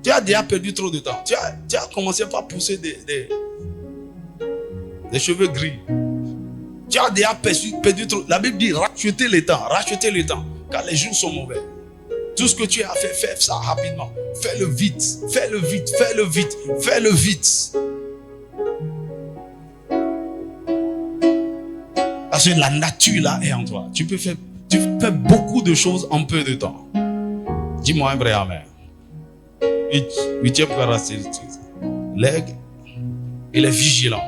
S1: Tu as déjà perdu trop de temps. Tu as commencé par pousser des cheveux gris. Tu as déjà perdu trop. La Bible dit rachetez le temps, car les jours sont mauvais. Tout ce que tu as fait, fais ça rapidement. Fais-le vite. Parce que la nature là est en toi. Tu fais beaucoup de choses en peu de temps. Dis-moi un vrai amen. 8e caractéristique. L'aigle, il est vigilant.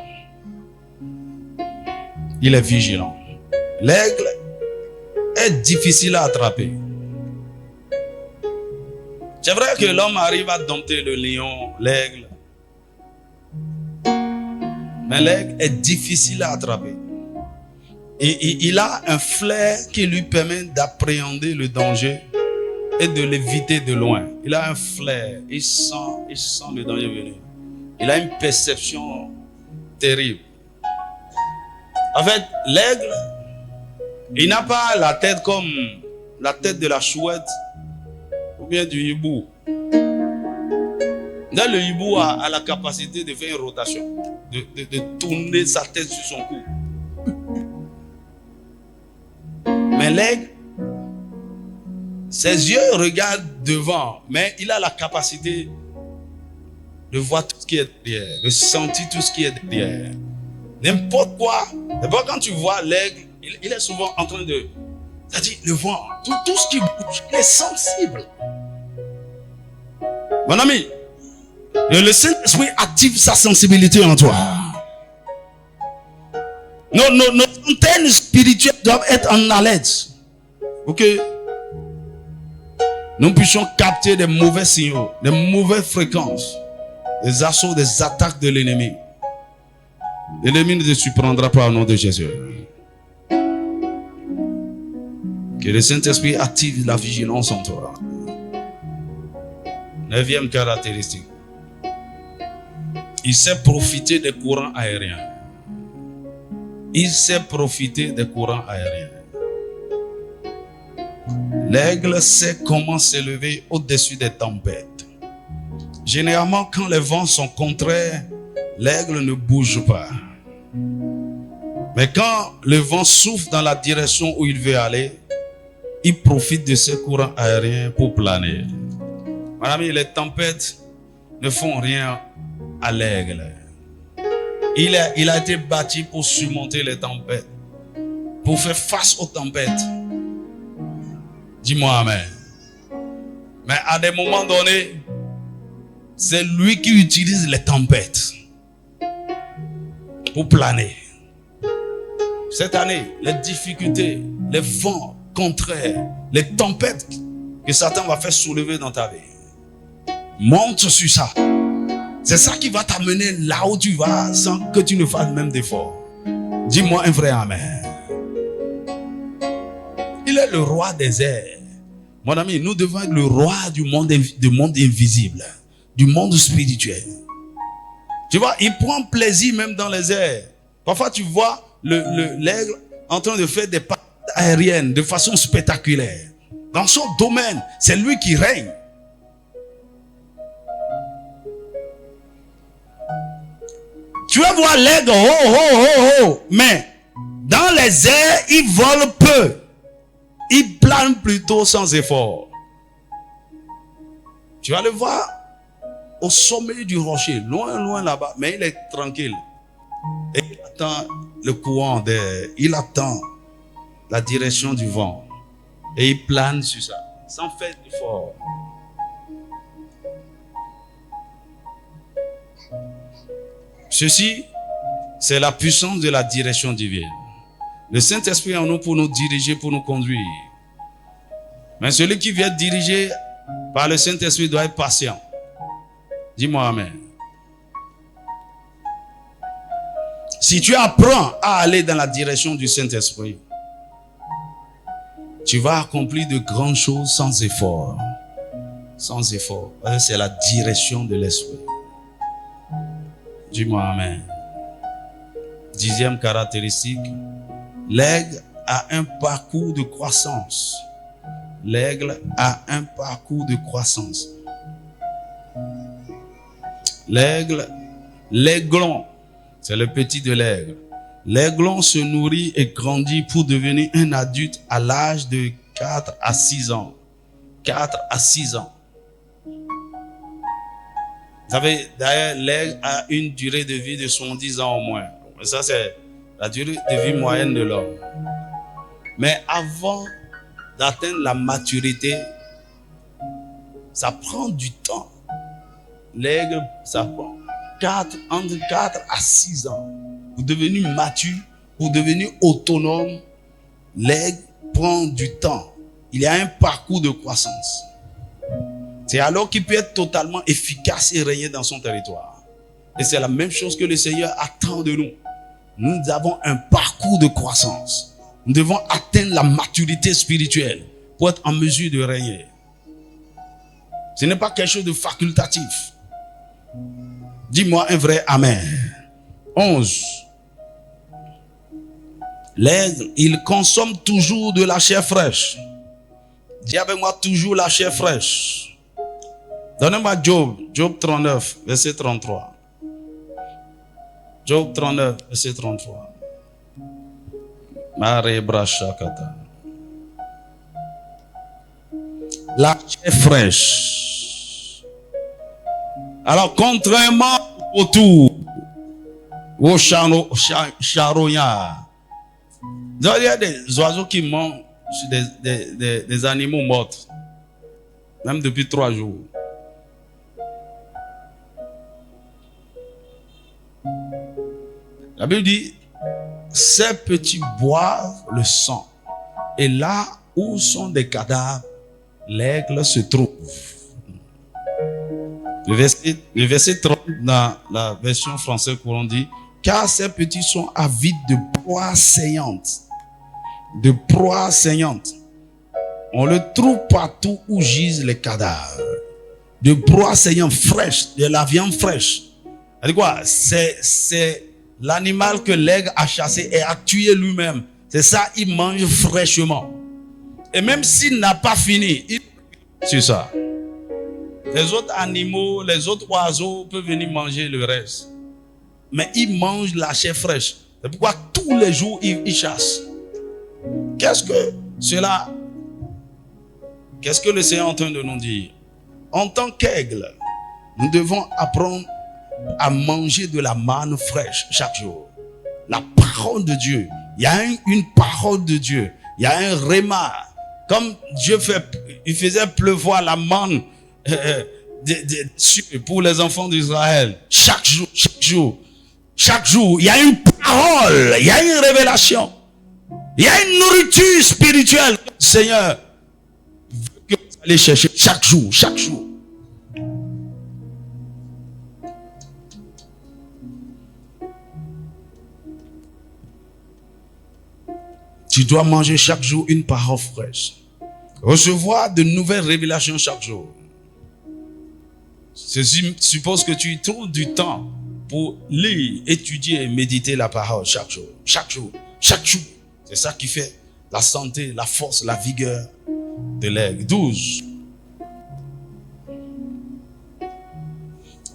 S1: L'aigle est difficile à attraper. C'est vrai que l'homme arrive à dompter le lion, l'aigle. Mais l'aigle est difficile à attraper. Et il a un flair qui lui permet d'appréhender le danger et de l'éviter de loin. Il a un flair, il sent le danger venir. Il a une perception terrible. En fait, l'aigle, il n'a pas la tête comme la tête de la chouette ou bien du hibou. Là, le hibou a la capacité de faire une rotation, de tourner sa tête sur son cou. Mais l'aigle, ses yeux regardent devant, mais il a la capacité de voir tout ce qui est derrière, de sentir tout ce qui est derrière. N'importe quoi. D'abord, quand tu vois l'aigle, il est souvent en train de... C'est-à-dire le vent, tout ce qui bouge, il est sensible. Mon ami, le Saint-Esprit active sa sensibilité en toi. Nos antennes spirituelles doivent être en alerte. Ok? Nous puissions capter des mauvais signaux, des mauvaises fréquences, des assauts, des attaques de l'ennemi. L'ennemi ne te surprendra pas au nom de Jésus. Que le Saint-Esprit active la vigilance en toi. 9e caractéristique. Il sait profiter des courants aériens. L'aigle sait comment s'élever au-dessus des tempêtes. Généralement, quand les vents sont contraires, l'aigle ne bouge pas. Mais quand le vent souffle dans la direction où il veut aller, il profite de ces courants aériens pour planer. Mon ami, les tempêtes ne font rien à l'aigle. Il a été bâti pour surmonter les tempêtes, pour faire face aux tempêtes. Dis-moi amen. Mais à des moments donnés, c'est lui qui utilise les tempêtes pour planer. Cette année, les difficultés, les vents contraires, les tempêtes que Satan va faire soulever dans ta vie, monte sur ça. C'est ça qui va t'amener là où tu vas sans que tu ne fasses même d'effort. Dis-moi un vrai amen. Il est le roi des airs. Mon ami, nous devons être le roi du monde invisible, du monde spirituel. Tu vois, il prend plaisir même dans les airs. Parfois, tu vois l'aigle en train de faire des parades aériennes de façon spectaculaire. Dans son domaine, c'est lui qui règne. Tu vas voir l'aigle, mais dans les airs, il vole peu. Il plane plutôt sans effort. Tu vas le voir au sommet du rocher, loin, loin là-bas, mais il est tranquille. Et il attend le courant d'air, il attend la direction du vent. Et il plane sur ça, sans faire d'effort. Ceci, c'est la puissance de la direction divine. Le Saint-Esprit est en nous pour nous diriger, pour nous conduire. Mais celui qui vient diriger par le Saint-Esprit doit être patient. Dis-moi amen. Si tu apprends à aller dans la direction du Saint-Esprit, tu vas accomplir de grandes choses sans effort. Sans effort. C'est la direction de l'Esprit. Dis-moi amen. 10e caractéristique. L'aigle a un parcours de croissance. L'aigle a un parcours de croissance. L'aiglon, c'est le petit de l'aigle. L'aiglon se nourrit et grandit pour devenir un adulte à l'âge de 4 à 6 ans. 4 à 6 ans. Vous savez, d'ailleurs, l'aigle a une durée de vie de 70 ans au moins. Ça, c'est la durée de vie moyenne de l'homme. Mais avant d'atteindre la maturité, ça prend du temps. L'aigle, ça prend entre 4 à 6 ans. Pour devenir mature, pour devenir autonome, l'aigle prend du temps. Il y a un parcours de croissance. C'est alors qu'il peut être totalement efficace et régner dans son territoire. Et c'est la même chose que le Seigneur attend de nous. Nous avons un parcours de croissance. Nous devons atteindre la maturité spirituelle pour être en mesure de régner. Ce n'est pas quelque chose de facultatif. Dis-moi un vrai amen. 11. L'aigle, il consomme toujours de la chair fraîche. Dis avec moi toujours la chair fraîche. Donnez-moi Job 39, verset 33. Job 39, verset 33. La chair fraîche. Alors, contrairement au tour, au charognard, il y a des oiseaux qui mangent sur des animaux morts, même depuis 3 jours. La Bible dit, ces petits boivent le sang. Et là où sont des cadavres, l'aigle se trouve. Le verset 30 dans la version française courante dit, car ces petits sont avides de proies saignantes. De proies saignantes. On le trouve partout où gisent les cadavres. De proies saignantes fraîches, de la viande fraîche. C'est quoi? C'est l'animal que l'aigle a chassé et a tué lui-même. C'est ça, il mange fraîchement. Et même s'il n'a pas fini, c'est ça. Les autres animaux, les autres oiseaux peuvent venir manger le reste. Mais il mange la chair fraîche. C'est pourquoi tous les jours, il chasse. Qu'est-ce que le Seigneur est en train de nous dire? En tant qu'aigle, nous devons apprendre à manger de la manne fraîche chaque jour. La parole de Dieu. Il y a une parole de Dieu. Il y a un réma. Comme Dieu il faisait pleuvoir la manne pour les enfants d'Israël. Chaque jour, il y a une parole, il y a une révélation. Il y a une nourriture spirituelle. Seigneur veut que vous allez chercher chaque jour. Tu dois manger chaque jour une parole fraîche. Recevoir de nouvelles révélations chaque jour. Ceci suppose que tu trouves du temps pour lire, étudier et méditer la parole chaque jour. Chaque jour. C'est ça qui fait la santé, la force, la vigueur de l'aigle. 12.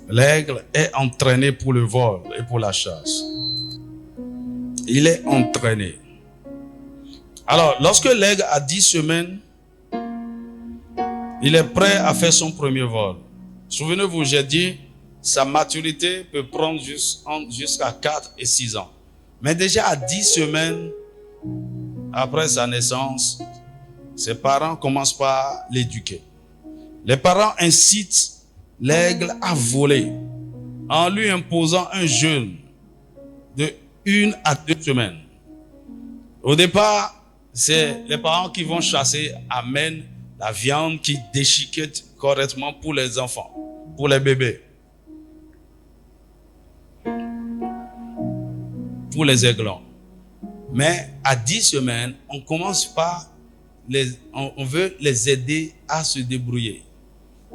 S1: L'aigle est entraîné pour le vol et pour la chasse. Il est entraîné. Alors, lorsque l'aigle a 10 semaines, il est prêt à faire son premier vol. Souvenez-vous, j'ai dit, sa maturité peut prendre jusqu'à 4 et 6 ans. Mais déjà à 10 semaines, après sa naissance, ses parents commencent par l'éduquer. Les parents incitent l'aigle à voler en lui imposant un jeûne de 1 à 2 semaines. Au départ, c'est les parents qui vont chasser, amènent la viande qui déchiquette correctement pour les enfants, pour les bébés, pour les aiglons. Mais à 10 semaines, on commence par on veut les aider à se débrouiller.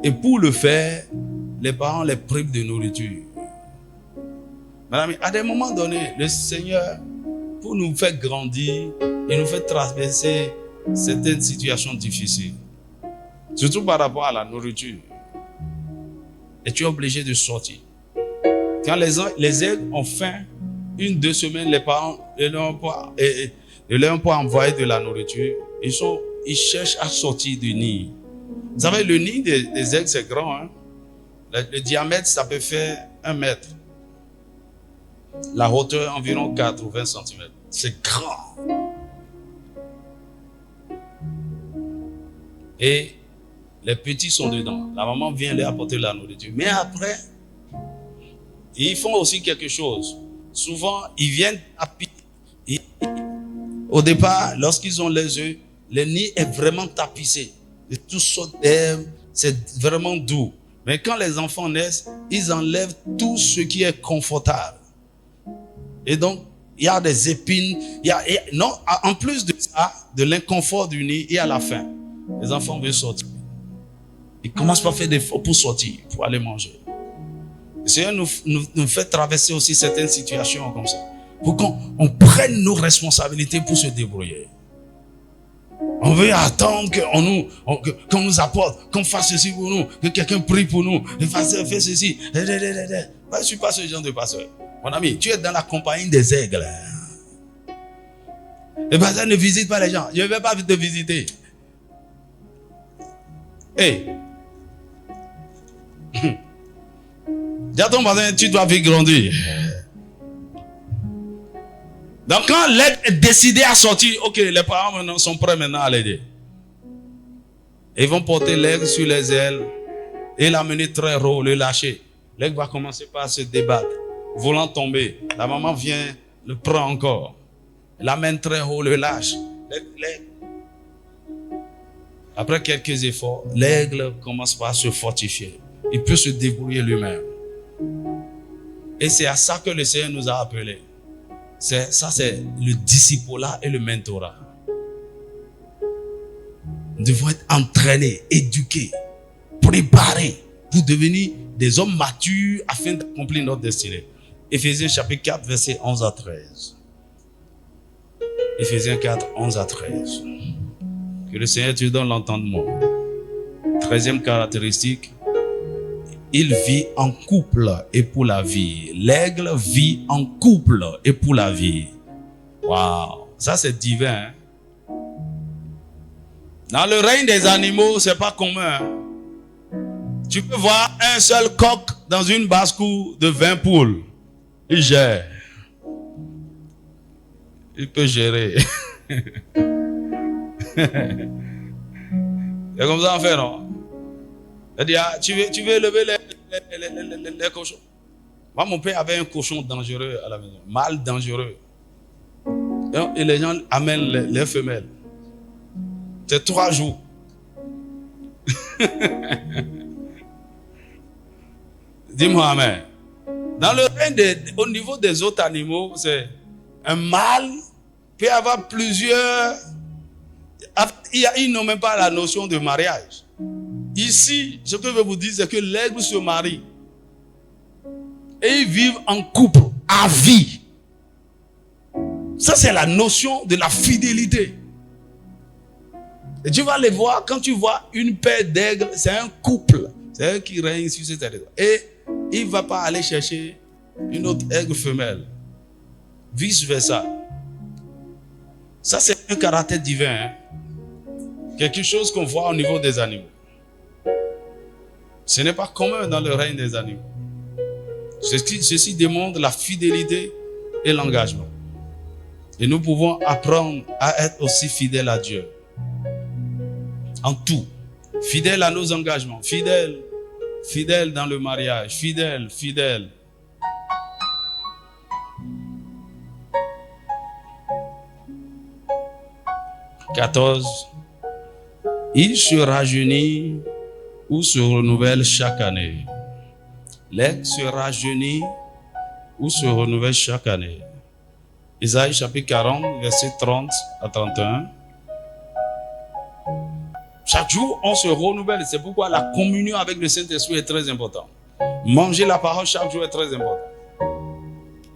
S1: Et pour le faire, les parents les privent de nourriture. Madame, à des moments donnés, le Seigneur, pour nous faire grandir et nous faire traverser certaines situations difficiles, surtout par rapport à la nourriture, et tu es obligé de sortir. Quand les aigles ont faim, 1-2 semaines, les parents ne leur ont pas envoyé de la nourriture. Ils cherchent à sortir du nid. Vous savez, le nid des aigles, c'est grand. Hein? Le diamètre, ça peut faire 1 mètre. La hauteur, environ 80 cm. C'est grand. Et les petits sont dedans. La maman vient leur apporter la nourriture. Mais après, ils font aussi quelque chose. Souvent, ils viennent tapisser. Au départ, lorsqu'ils ont les œufs, le nid est vraiment tapissé. De toutes sortes d'herbes, c'est vraiment doux. Mais quand les enfants naissent, ils enlèvent tout ce qui est confortable. Et donc, il y a des épines. Non, en plus de ça, de l'inconfort du nid, il y a la faim. Les enfants veulent sortir. Ils commencent par faire des efforts pour sortir, pour aller manger. Le Seigneur nous fait traverser aussi certaines situations comme ça. Pour qu'on prenne nos responsabilités pour se débrouiller. On veut attendre qu'on nous apporte, qu'on fasse ceci pour nous, que quelqu'un prie pour nous, que fasse ceci. Je ne suis pas ce genre de pasteur. Mon ami, tu es dans la compagnie des aigles. Le pasteur ne visite pas les gens. Je ne vais pas te visiter. Hey. Dis à ton voisin, tu dois vite grandir. Donc quand l'aigle est décidé à sortir, ok, les parents maintenant sont prêts maintenant à l'aider. Ils vont porter l'aigle sur les ailes et l'amener très haut, le lâcher. L'aigle va commencer par se débattre, voulant tomber. La maman vient, le prend encore, l'amène très haut, le lâche. Après quelques efforts, l'aigle commence par se fortifier. Il peut se débrouiller lui-même. Et c'est à ça que le Seigneur nous a appelés. Ça, c'est le discipulat et le mentorat. Nous devons être entraînés, éduqués, préparés pour devenir des hommes matures afin d'accomplir notre destinée. Éphésiens chapitre 4, versets 11 à 13. Éphésiens 4, 11 à 13. Que le Seigneur te donne l'entendement. 13e caractéristique. Il vit en couple et pour la vie. L'aigle vit en couple et pour la vie. Waouh, ça c'est divin. Hein? Dans le règne des animaux, c'est pas commun. Hein? Tu peux voir un seul coq dans une basse-cour de 20 poules. Il gère. Il peut gérer. C'est comme ça en fait, non? Il dit, tu veux lever les cochons. Moi, mon père avait un cochon dangereux à la maison. Mâle dangereux. Et les gens amènent les femelles. C'est 3 jours. Dis-moi amen. Dans le règne au niveau des autres animaux, c'est un mâle peut avoir plusieurs. Ils n'ont même pas la notion de mariage. Ici, ce que je veux vous dire, c'est que l'aigle se marie. Et ils vivent en couple, à vie. Ça, c'est la notion de la fidélité. Et tu vas les voir, quand tu vois une paire d'aigles, c'est un couple. C'est eux qui règnent sur cette terre. Et il ne va pas aller chercher une autre aigle femelle. Vice versa. Ça, c'est un caractère divin. Hein? Quelque chose qu'on voit au niveau des animaux. Ce n'est pas commun dans le règne des animaux. Ceci démontre la fidélité et l'engagement. Et nous pouvons apprendre à être aussi fidèles à Dieu. En tout. Fidèles à nos engagements. Fidèles dans le mariage. Fidèles. 14. Il se rajeunit ou se renouvelle chaque année. L'aigle se rajeunit ou se renouvelle chaque année. Isaïe chapitre 40, verset 30 à 31. Chaque jour, on se renouvelle. C'est pourquoi la communion avec le Saint-Esprit est très importante. Manger la parole chaque jour est très important.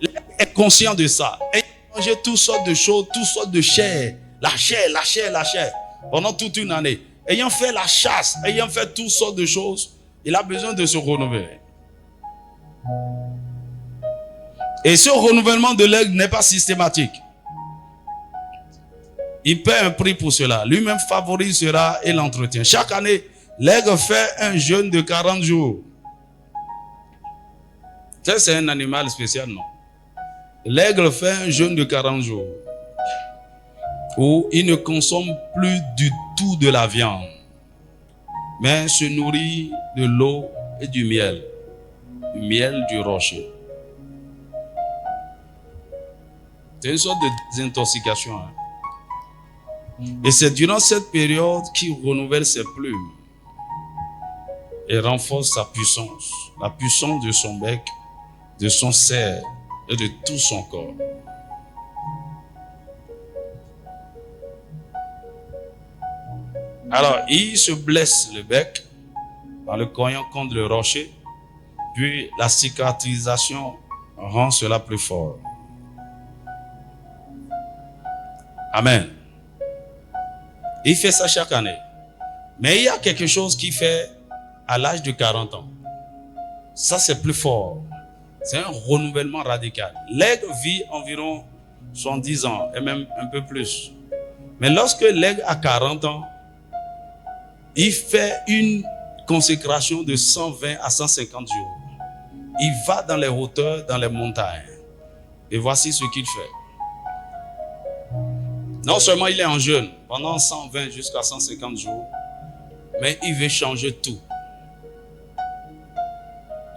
S1: L'aigle est conscient de ça. Et manger toutes sortes de choses, toutes sortes de chair. La chair. Pendant toute une année. Ayant fait la chasse, ayant fait toutes sortes de choses, il a besoin de se renouveler. Et ce renouvellement de l'aigle n'est pas systématique. Il paie un prix pour cela. Lui-même favorisera et l'entretient. Chaque année, l'aigle fait un jeûne de 40 jours. Ça, c'est un animal spécial, non? L'aigle fait un jeûne de 40 jours. Où il ne consomme plus du tout de la viande, mais se nourrit de l'eau et du miel du rocher. C'est une sorte de désintoxication. Et c'est durant cette période qu'il renouvelle ses plumes et renforce sa puissance, la puissance de son bec, de son cerf et de tout son corps. Alors, il se blesse le bec en le cognant contre le rocher, puis la cicatrisation rend cela plus fort. Amen. Il fait ça chaque année. Mais il y a quelque chose qu'il fait à l'âge de 40 ans. Ça, c'est plus fort. C'est un renouvellement radical. L'aigle vit environ 70 ans, et même un peu plus. Mais lorsque l'aigle a 40 ans, il fait une consécration de 120 à 150 jours. Il va dans les hauteurs, dans les montagnes. Et voici ce qu'il fait. Non seulement il est en jeûne pendant 120 jusqu'à 150 jours, mais il veut changer tout.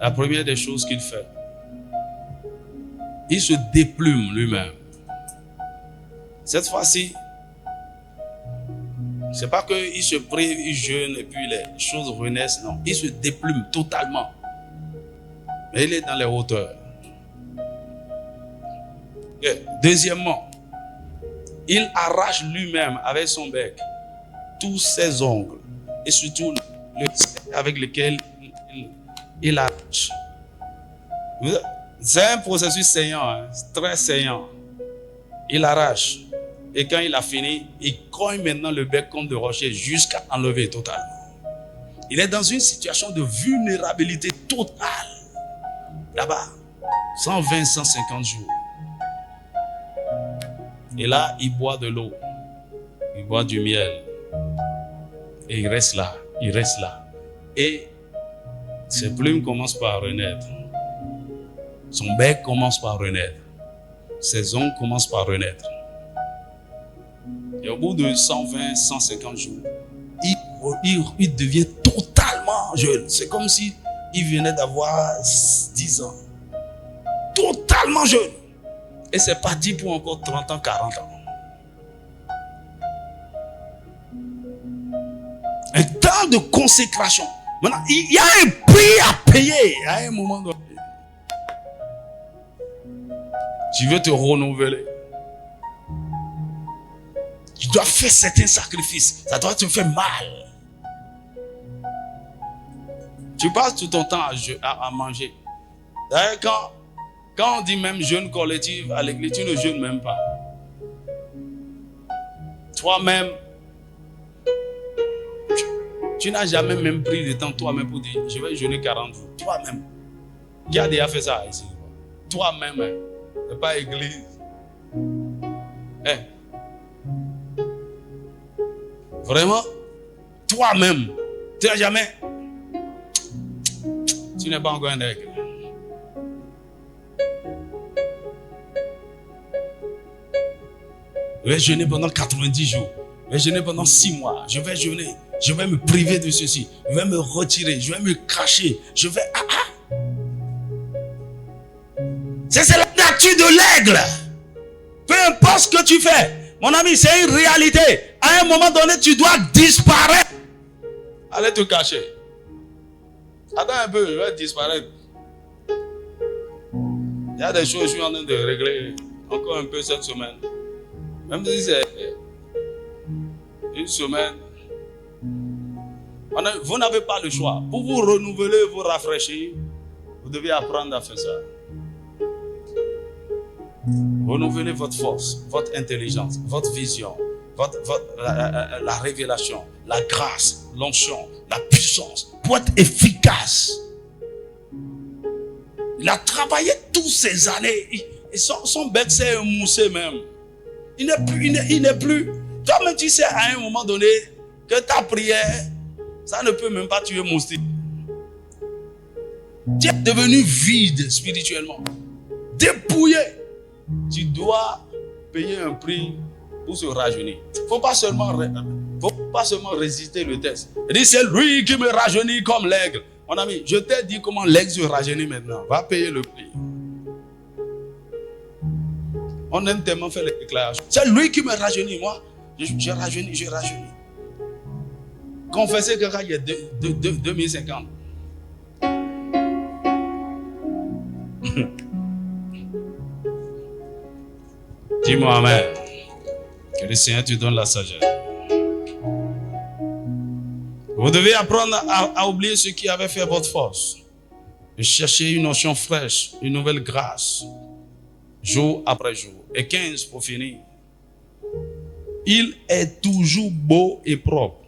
S1: La première des choses qu'il fait, il se déplume lui-même. Cette fois-ci, c'est pas qu'il se prive, il jeûne et puis les choses renaissent. Non, il se déplume totalement. Mais il est dans les hauteurs. Et deuxièmement, il arrache lui-même avec son bec tous ses ongles et surtout le avec lequel il arrache. C'est un processus saignant, très saignant. Il arrache. Et quand il a fini, il cogne maintenant le bec contre le rocher jusqu'à enlever totalement. Il est dans une situation de vulnérabilité totale. Là-bas, 120, 150 jours. Et là, il boit de l'eau. Il boit du miel. Et il reste là. Et ses plumes commencent par renaître. Son bec commence par renaître. Ses ongles commencent par renaître. Et au bout de 120, 150 jours, il devient totalement jeune. C'est comme si il venait d'avoir 10 ans. Totalement jeune. Et c'est parti pour encore 30 ans, 40 ans. Un temps de consécration. Maintenant, il y a un prix à payer à un moment donné. Tu veux te renouveler. Tu dois faire certains sacrifices. Ça doit te faire mal. Tu passes tout ton temps à manger. D'ailleurs, quand on dit même jeûne collectif à l'église, tu ne jeûnes même pas. Toi-même, tu n'as jamais même pris le temps toi-même pour dire je vais jeûner 40 jours. Toi-même. Qui a déjà fait ça ici? Toi-même, hein. C'est pas église. Hein? Vraiment? Toi-même. Tu n'as jamais. Tu n'es pas encore un aigle. Je vais jeûner pendant 90 jours. Je vais jeûner pendant 6 mois. Je vais jeûner. Je vais me priver de ceci. Je vais me retirer. Je vais me cacher. Je vais. C'est la nature de l'aigle. Peu importe ce que tu fais. Mon ami, c'est une réalité. À un moment donné, tu dois disparaître. Allez te cacher. Attends un peu, je vais disparaître. Il y a des choses que je suis en train de régler encore un peu cette semaine. Même si c'est une semaine. Vous n'avez pas le choix. Pour vous renouveler, vous rafraîchir, vous devez apprendre à faire ça. Renouveler votre force, votre intelligence, votre vision, la révélation, la grâce, l'onction, la puissance pour être efficace. Il a travaillé toutes ces années. Et son bec s'est émoussé même. Il n'est plus. Toi-même, tu sais à un moment donné que ta prière, ça ne peut même pas tuer moustique. Tu es devenu vide spirituellement. Dépouillé. Tu dois payer un prix pour se rajeunir. Il ne faut pas seulement résister le test. Il dit, c'est lui qui me rajeunit comme l'aigle. Mon ami, je t'ai dit comment l'aigle se rajeunit maintenant. Va payer le prix. On aime tellement faire les déclarations. C'est lui qui me rajeunit. Moi, je rajeunis. Confessez que quand il y a 2050. Dis-moi amen. Que le Seigneur te donne la sagesse. Vous devez apprendre à oublier ce qui avait fait votre force. Et chercher une notion fraîche, une nouvelle grâce. Jour après jour. Et 15 pour finir. Il est toujours beau et propre.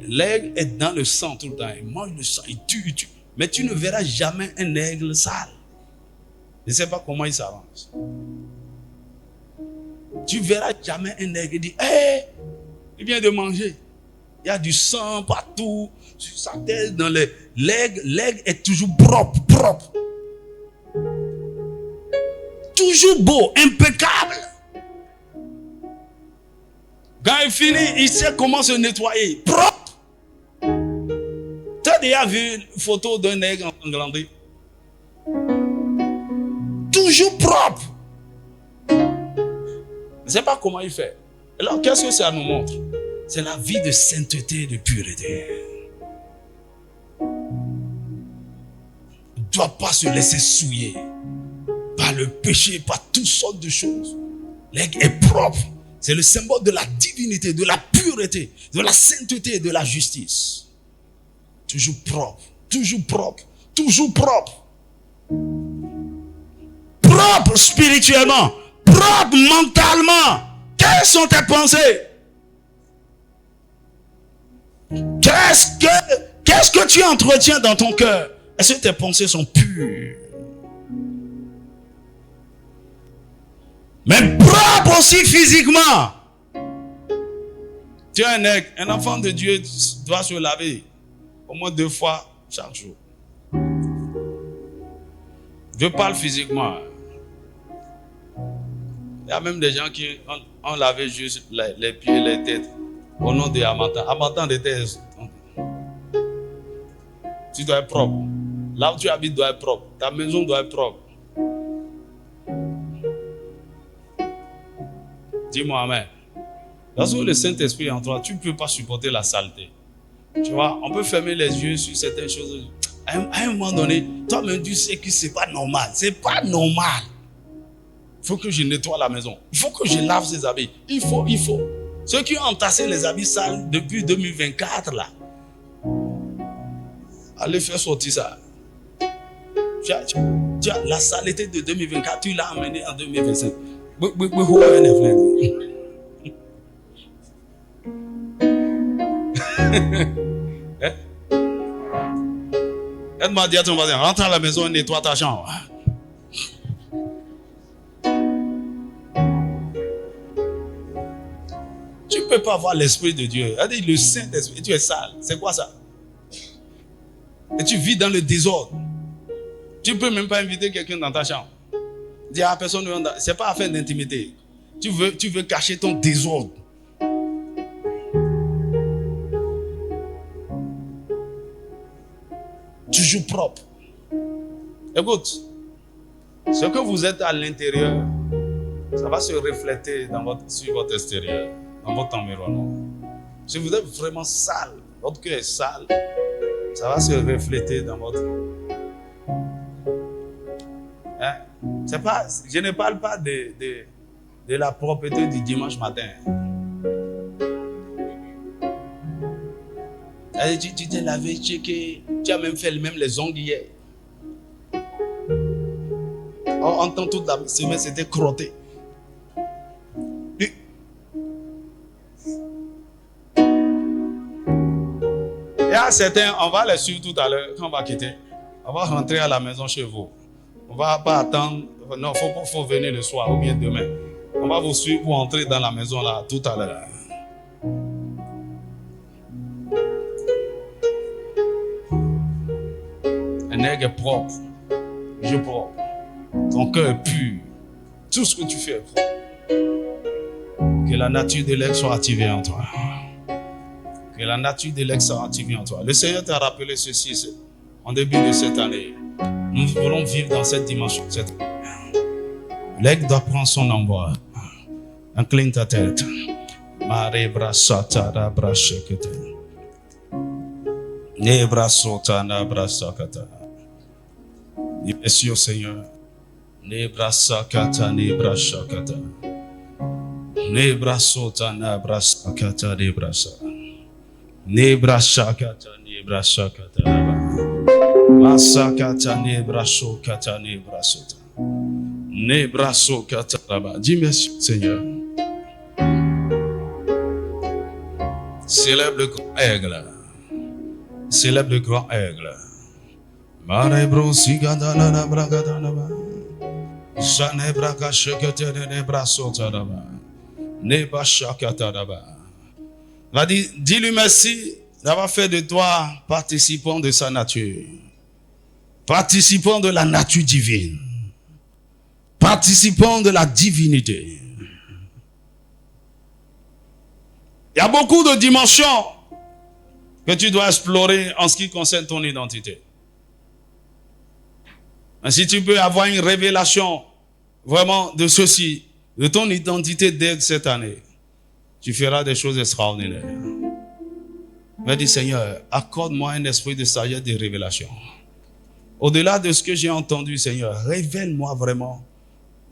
S1: L'aigle est dans le sang tout le temps. Il mange le sang, il tue. Mais tu ne verras jamais un aigle sale. Je ne sais pas comment il s'arrange. Tu ne verras jamais un aigle dire, hey, il vient de manger. Il y a du sang partout, sur sa tête, dans l'aigle. L'aigle est toujours propre. Toujours beau, impeccable. Quand il finit, il sait comment se nettoyer. Propre. Tu as déjà vu une photo d'un aigle englandé? Toujours propre. Je ne sais pas comment il fait. Alors, qu'est-ce que ça nous montre? C'est la vie de sainteté et de pureté. Il ne doit pas se laisser souiller par le péché, par toutes sortes de choses. L'aigle est propre. C'est le symbole de la divinité, de la pureté, de la sainteté et de la justice. Toujours propre, toujours propre, toujours propre. Propre spirituellement, propre mentalement. Quelles sont tes pensées? Qu'est-ce que tu entretiens dans ton cœur? Est-ce que tes pensées sont pures? Mais propre aussi physiquement. Tu es un aigle, un enfant de Dieu doit se laver au moins 2 fois chaque jour. Je parle physiquement. Il y a même des gens qui ont lavé juste les pieds et les têtes au nom de Amatan. Amatan de thèse. Tu dois être propre. Là où tu habites doit être propre. Ta maison doit être propre. Dis-moi amen. Lorsque le Saint-Esprit est en toi, tu ne peux pas supporter la saleté. Tu vois, on peut fermer les yeux sur certaines choses. À un moment donné, toi-même tu sais que c'est pas normal. C'est pas normal. Il faut que je nettoie la maison. Il faut que je lave ces habits. Il faut. Ceux qui ont entassé les habits sales depuis 2024 là, allez faire sortir ça. Tu as la saleté de 2024, tu l'as amené en 2025. Aide-moi à dire à ton voisin, rentre à la maison et nettoie ta chambre. Tu ne peux pas avoir l'Esprit de Dieu. Elle dit le Saint-Esprit, tu es sale. C'est quoi ça? Et tu vis dans le désordre. Tu ne peux même pas inviter quelqu'un dans ta chambre. Dire à personne, ce n'est pas affaire d'intimité. Tu veux cacher ton désordre. Tu joues propre. Écoute, ce que vous êtes à l'intérieur, ça va se refléter sur votre extérieur, dans votre environnement. Si vous êtes vraiment sale, votre cœur est sale, ça va se refléter dans votre... Hein? Je ne parle pas de la propreté du dimanche matin. Tu t'es lavé, checké, tu as même fait les ongles hier. En temps toute la semaine, c'était crotté. Il y a certains, on va les suivre tout à l'heure, quand on va quitter. On va rentrer à la maison chez vous. On ne va pas attendre. Non, il faut venir le soir ou bien demain. On va vous suivre pour entrer dans la maison là tout à l'heure. Un aigle est propre. Je propre. Ton cœur est pur. Tout ce que tu fais est propre. Que la nature de l'aigle soit activée en toi. Que la nature de l'aigle soit activée en toi. Le Seigneur t'a rappelé ceci en début de cette année. Nous voulons vivre dans cette dimension. L'aigle doit prendre son envol. Incline ta tête. Mare brasata da brashekete. Ne brasota na brasakata. Merci au Seigneur. Ne brasakata ne brashakata. Ne brasota na brasakata ne brasa. Ne brashakata ne brashakata. Masakata ne brashokata ne brasota. Ne brasokata là-bas. Dis merci Seigneur. Célèbre le grand aigle. Célèbre le grand aigle. Marebro sigada na bragada là-bas. Jane braga shekete ne brasota là-bas. Ne bashakata là-bas. Va dis-lui merci d'avoir fait de toi participant de sa nature. Participant de la nature divine. Participant de la divinité. Il y a beaucoup de dimensions que tu dois explorer en ce qui concerne ton identité. Et si tu peux avoir une révélation vraiment de ceci, de ton identité dès cette année, tu feras des choses extraordinaires. Mais dis Seigneur, accorde-moi un esprit de sagesse et de révélation. Au-delà de ce que j'ai entendu, Seigneur, révèle-moi vraiment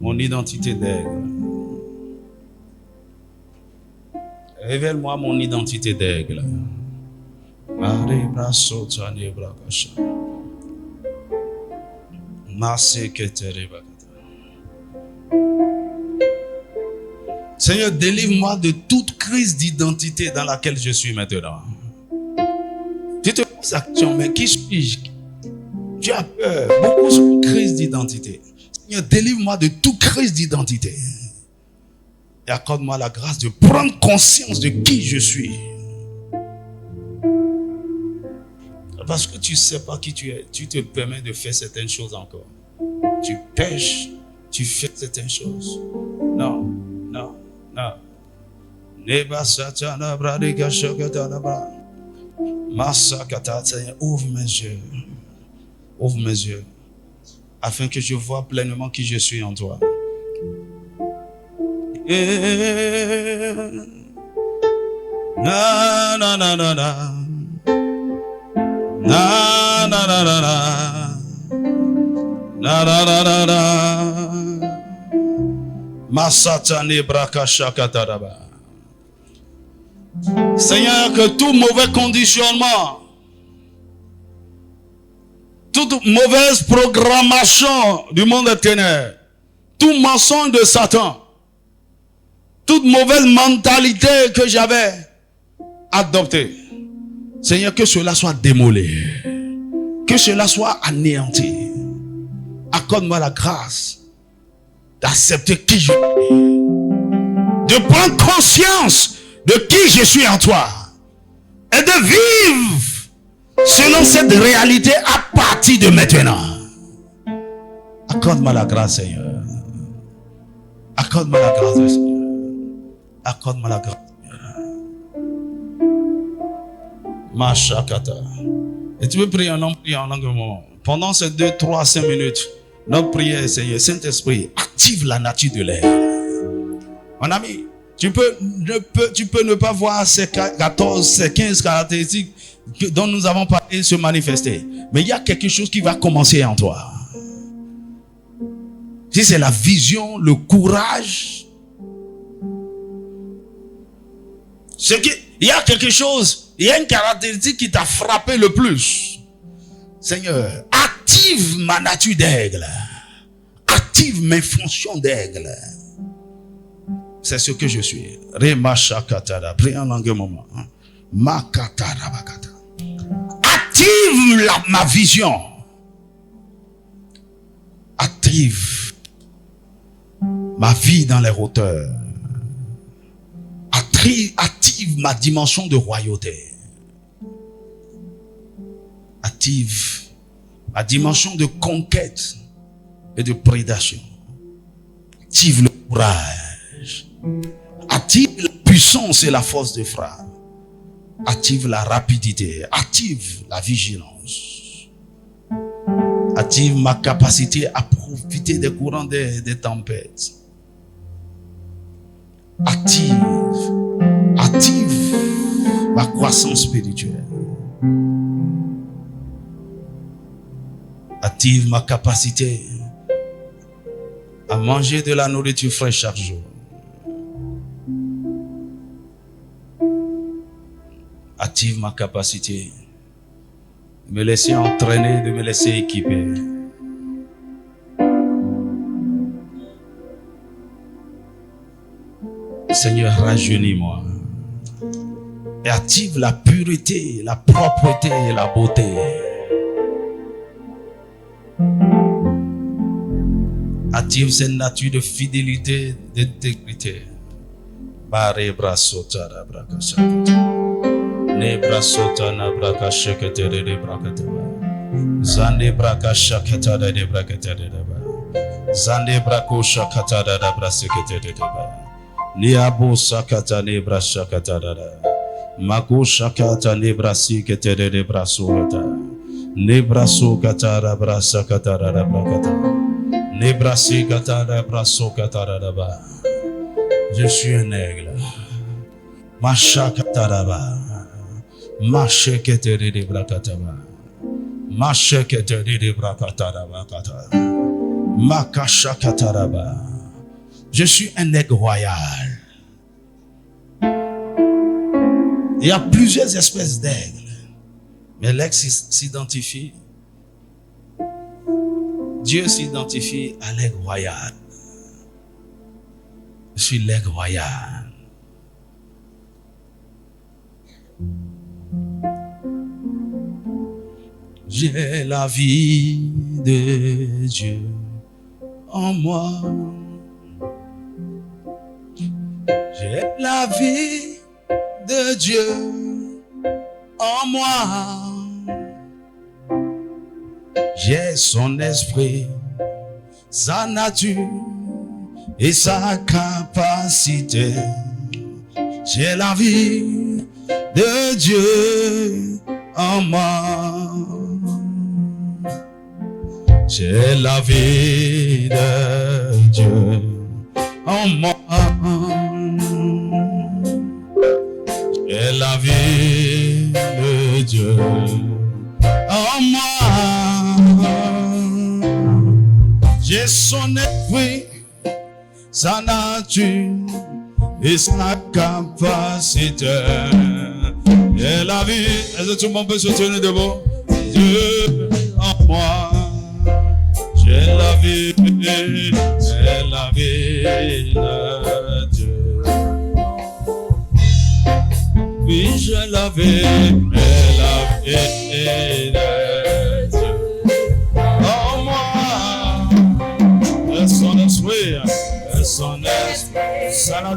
S1: mon identité d'aigle. Révèle-moi mon identité d'aigle. Seigneur, délivre-moi de toute crise d'identité dans laquelle je suis maintenant. Tu te poses la question, mais qui suis-je? Tu as peur, beaucoup de crises d'identité. Seigneur, délivre-moi de toute crise d'identité. Et accorde-moi la grâce de prendre conscience de qui je suis. Parce que tu ne sais pas qui tu es, tu te permets de faire certaines choses encore. Tu pêches, tu fais certaines choses. Non, non, non. Seigneur, ouvre mes yeux. Ouvre mes yeux. Afin que je vois pleinement qui je suis en toi. Na na na na na. Na na na na na. Na na na na na. Masatane braka shakataraba. Seigneur, que tout mauvais conditionnement, toute mauvaise programmation du monde des ténèbres, tout mensonge de Satan, toute mauvaise mentalité que j'avais adoptée, Seigneur, que cela soit démolé. Que que cela soit anéanti. Accorde-moi la grâce d'accepter qui je suis, de prendre conscience de qui je suis en toi et de vivre selon cette réalité à partir de maintenant. Accorde-moi la grâce, Seigneur. Accorde-moi la grâce, Seigneur. Accorde-moi la grâce, Seigneur. Machakata. Et tu veux prier en langue moment. Pendant ces 2, 3, 5 minutes, notre prière, Seigneur, Saint-Esprit, active la nature de l'air. Mon ami, tu peux ne pas voir ces 14, ces 15 caractéristiques dont nous avons parlé se manifester. Mais il y a quelque chose qui va commencer en toi. Si c'est la vision, le courage, il y a quelque chose, il y a une caractéristique qui t'a frappé le plus. Seigneur, active ma nature d'aigle. Active mes fonctions d'aigle. C'est ce que je suis. Remashakatara. Prie en langue moment. Makatara bakata. Active ma vision. Active ma vie dans les hauteurs. Active ma dimension de royauté. Active ma dimension de conquête et de prédation. Active le courage. Active la puissance et la force de frappe. Active la rapidité. Active la vigilance. Active ma capacité à profiter des courants des tempêtes. Active ma croissance spirituelle. Active ma capacité à manger de la nourriture fraîche chaque jour. Active ma capacité de me laisser entraîner, de me laisser équiper. Seigneur, rajeunis-moi. Et active la pureté, la propreté et la beauté. Active cette nature de fidélité, d'intégrité. Bare brasota da brakasha. Ne brasota na brakasha ketere de brakata. Zande brakasha ketere de brakata de ba. Zande brakosha ketere de brasekete de ba. Ni abo sakata ne brasha ketere de. Mako shakata ne brasi ketere de brasota. Ne braso katara brasa katara da brakata. Nebrasi katara braso katara da ba. Je suis un aigle. Masha katara ba. Mashe ketere de brakata ba. Mashe ketere de brakata da ba kata. Makasha katara ba. Je suis un aigle royal. Il y a plusieurs espèces d'aigles. Mais l'aigle s'identifie. Dieu s'identifie à l'aigle royal. Je suis l'aigle royal. J'ai la vie de Dieu en moi. J'ai la vie de Dieu en moi. J'ai son esprit, sa nature et sa capacité. J'ai la vie de Dieu en moi. J'ai la vie de Dieu en moi. J'ai la vie de Dieu en moi. J'ai son esprit, sa nature et sa capacité. J'ai la vie. Est-ce que tout le monde peut se tenir debout? Dieu en moi. J'ai la vie de Dieu. Oui, j'ai la vie de Dieu.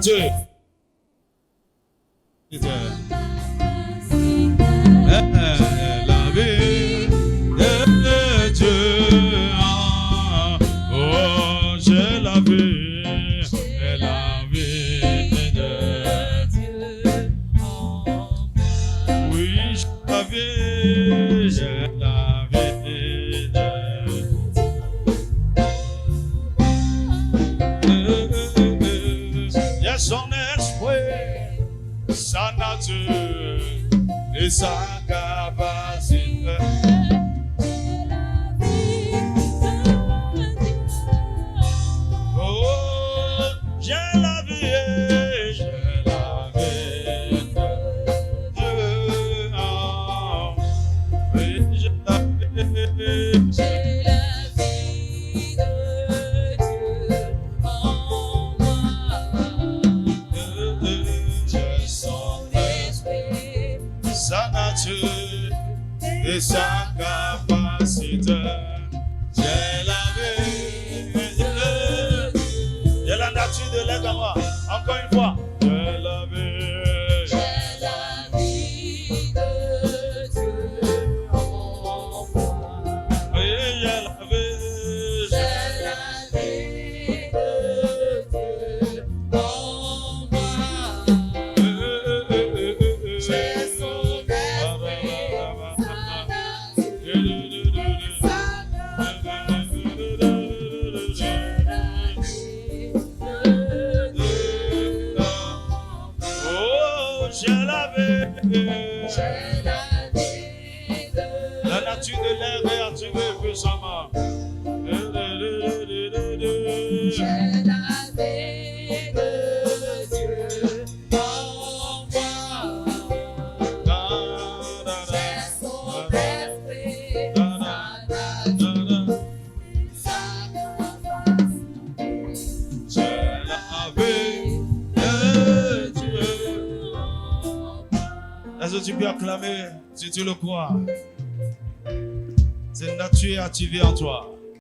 S1: nature. La vie de Dieu. Oh, j'ai la vie de Dieu. Oui, j'ai la vie de Dieu. Il y a son esprit, sa nature et sa capacité. Oh, j'ai la vie de Dieu. Oh, oui, j'ai la vie. J'ai la vie de Dieu en moi. J'ai son esprit, sa nature et sa capacité. J'ai la vie de Dieu. J'ai la nature de l'être en moi. Encore une fois. J'ai la vie. J'ai la vie de Dieu en moi. Oui, j'ai la vie. J'ai la vie de Dieu en moi. J'ai son esprit, sa nature, sa capacité. J'ai la vie de Dieu. Oh, j'ai la vie. J'ai la vie de la nature de l'air est attirée puissamment. J'ai la vie de Dieu en moi. J'ai son esprit, sa nature, sa capacité. J'ai la vie de Dieu en moi. Est-ce que tu peux acclamer si tu le crois? Cette nature est activée en toi.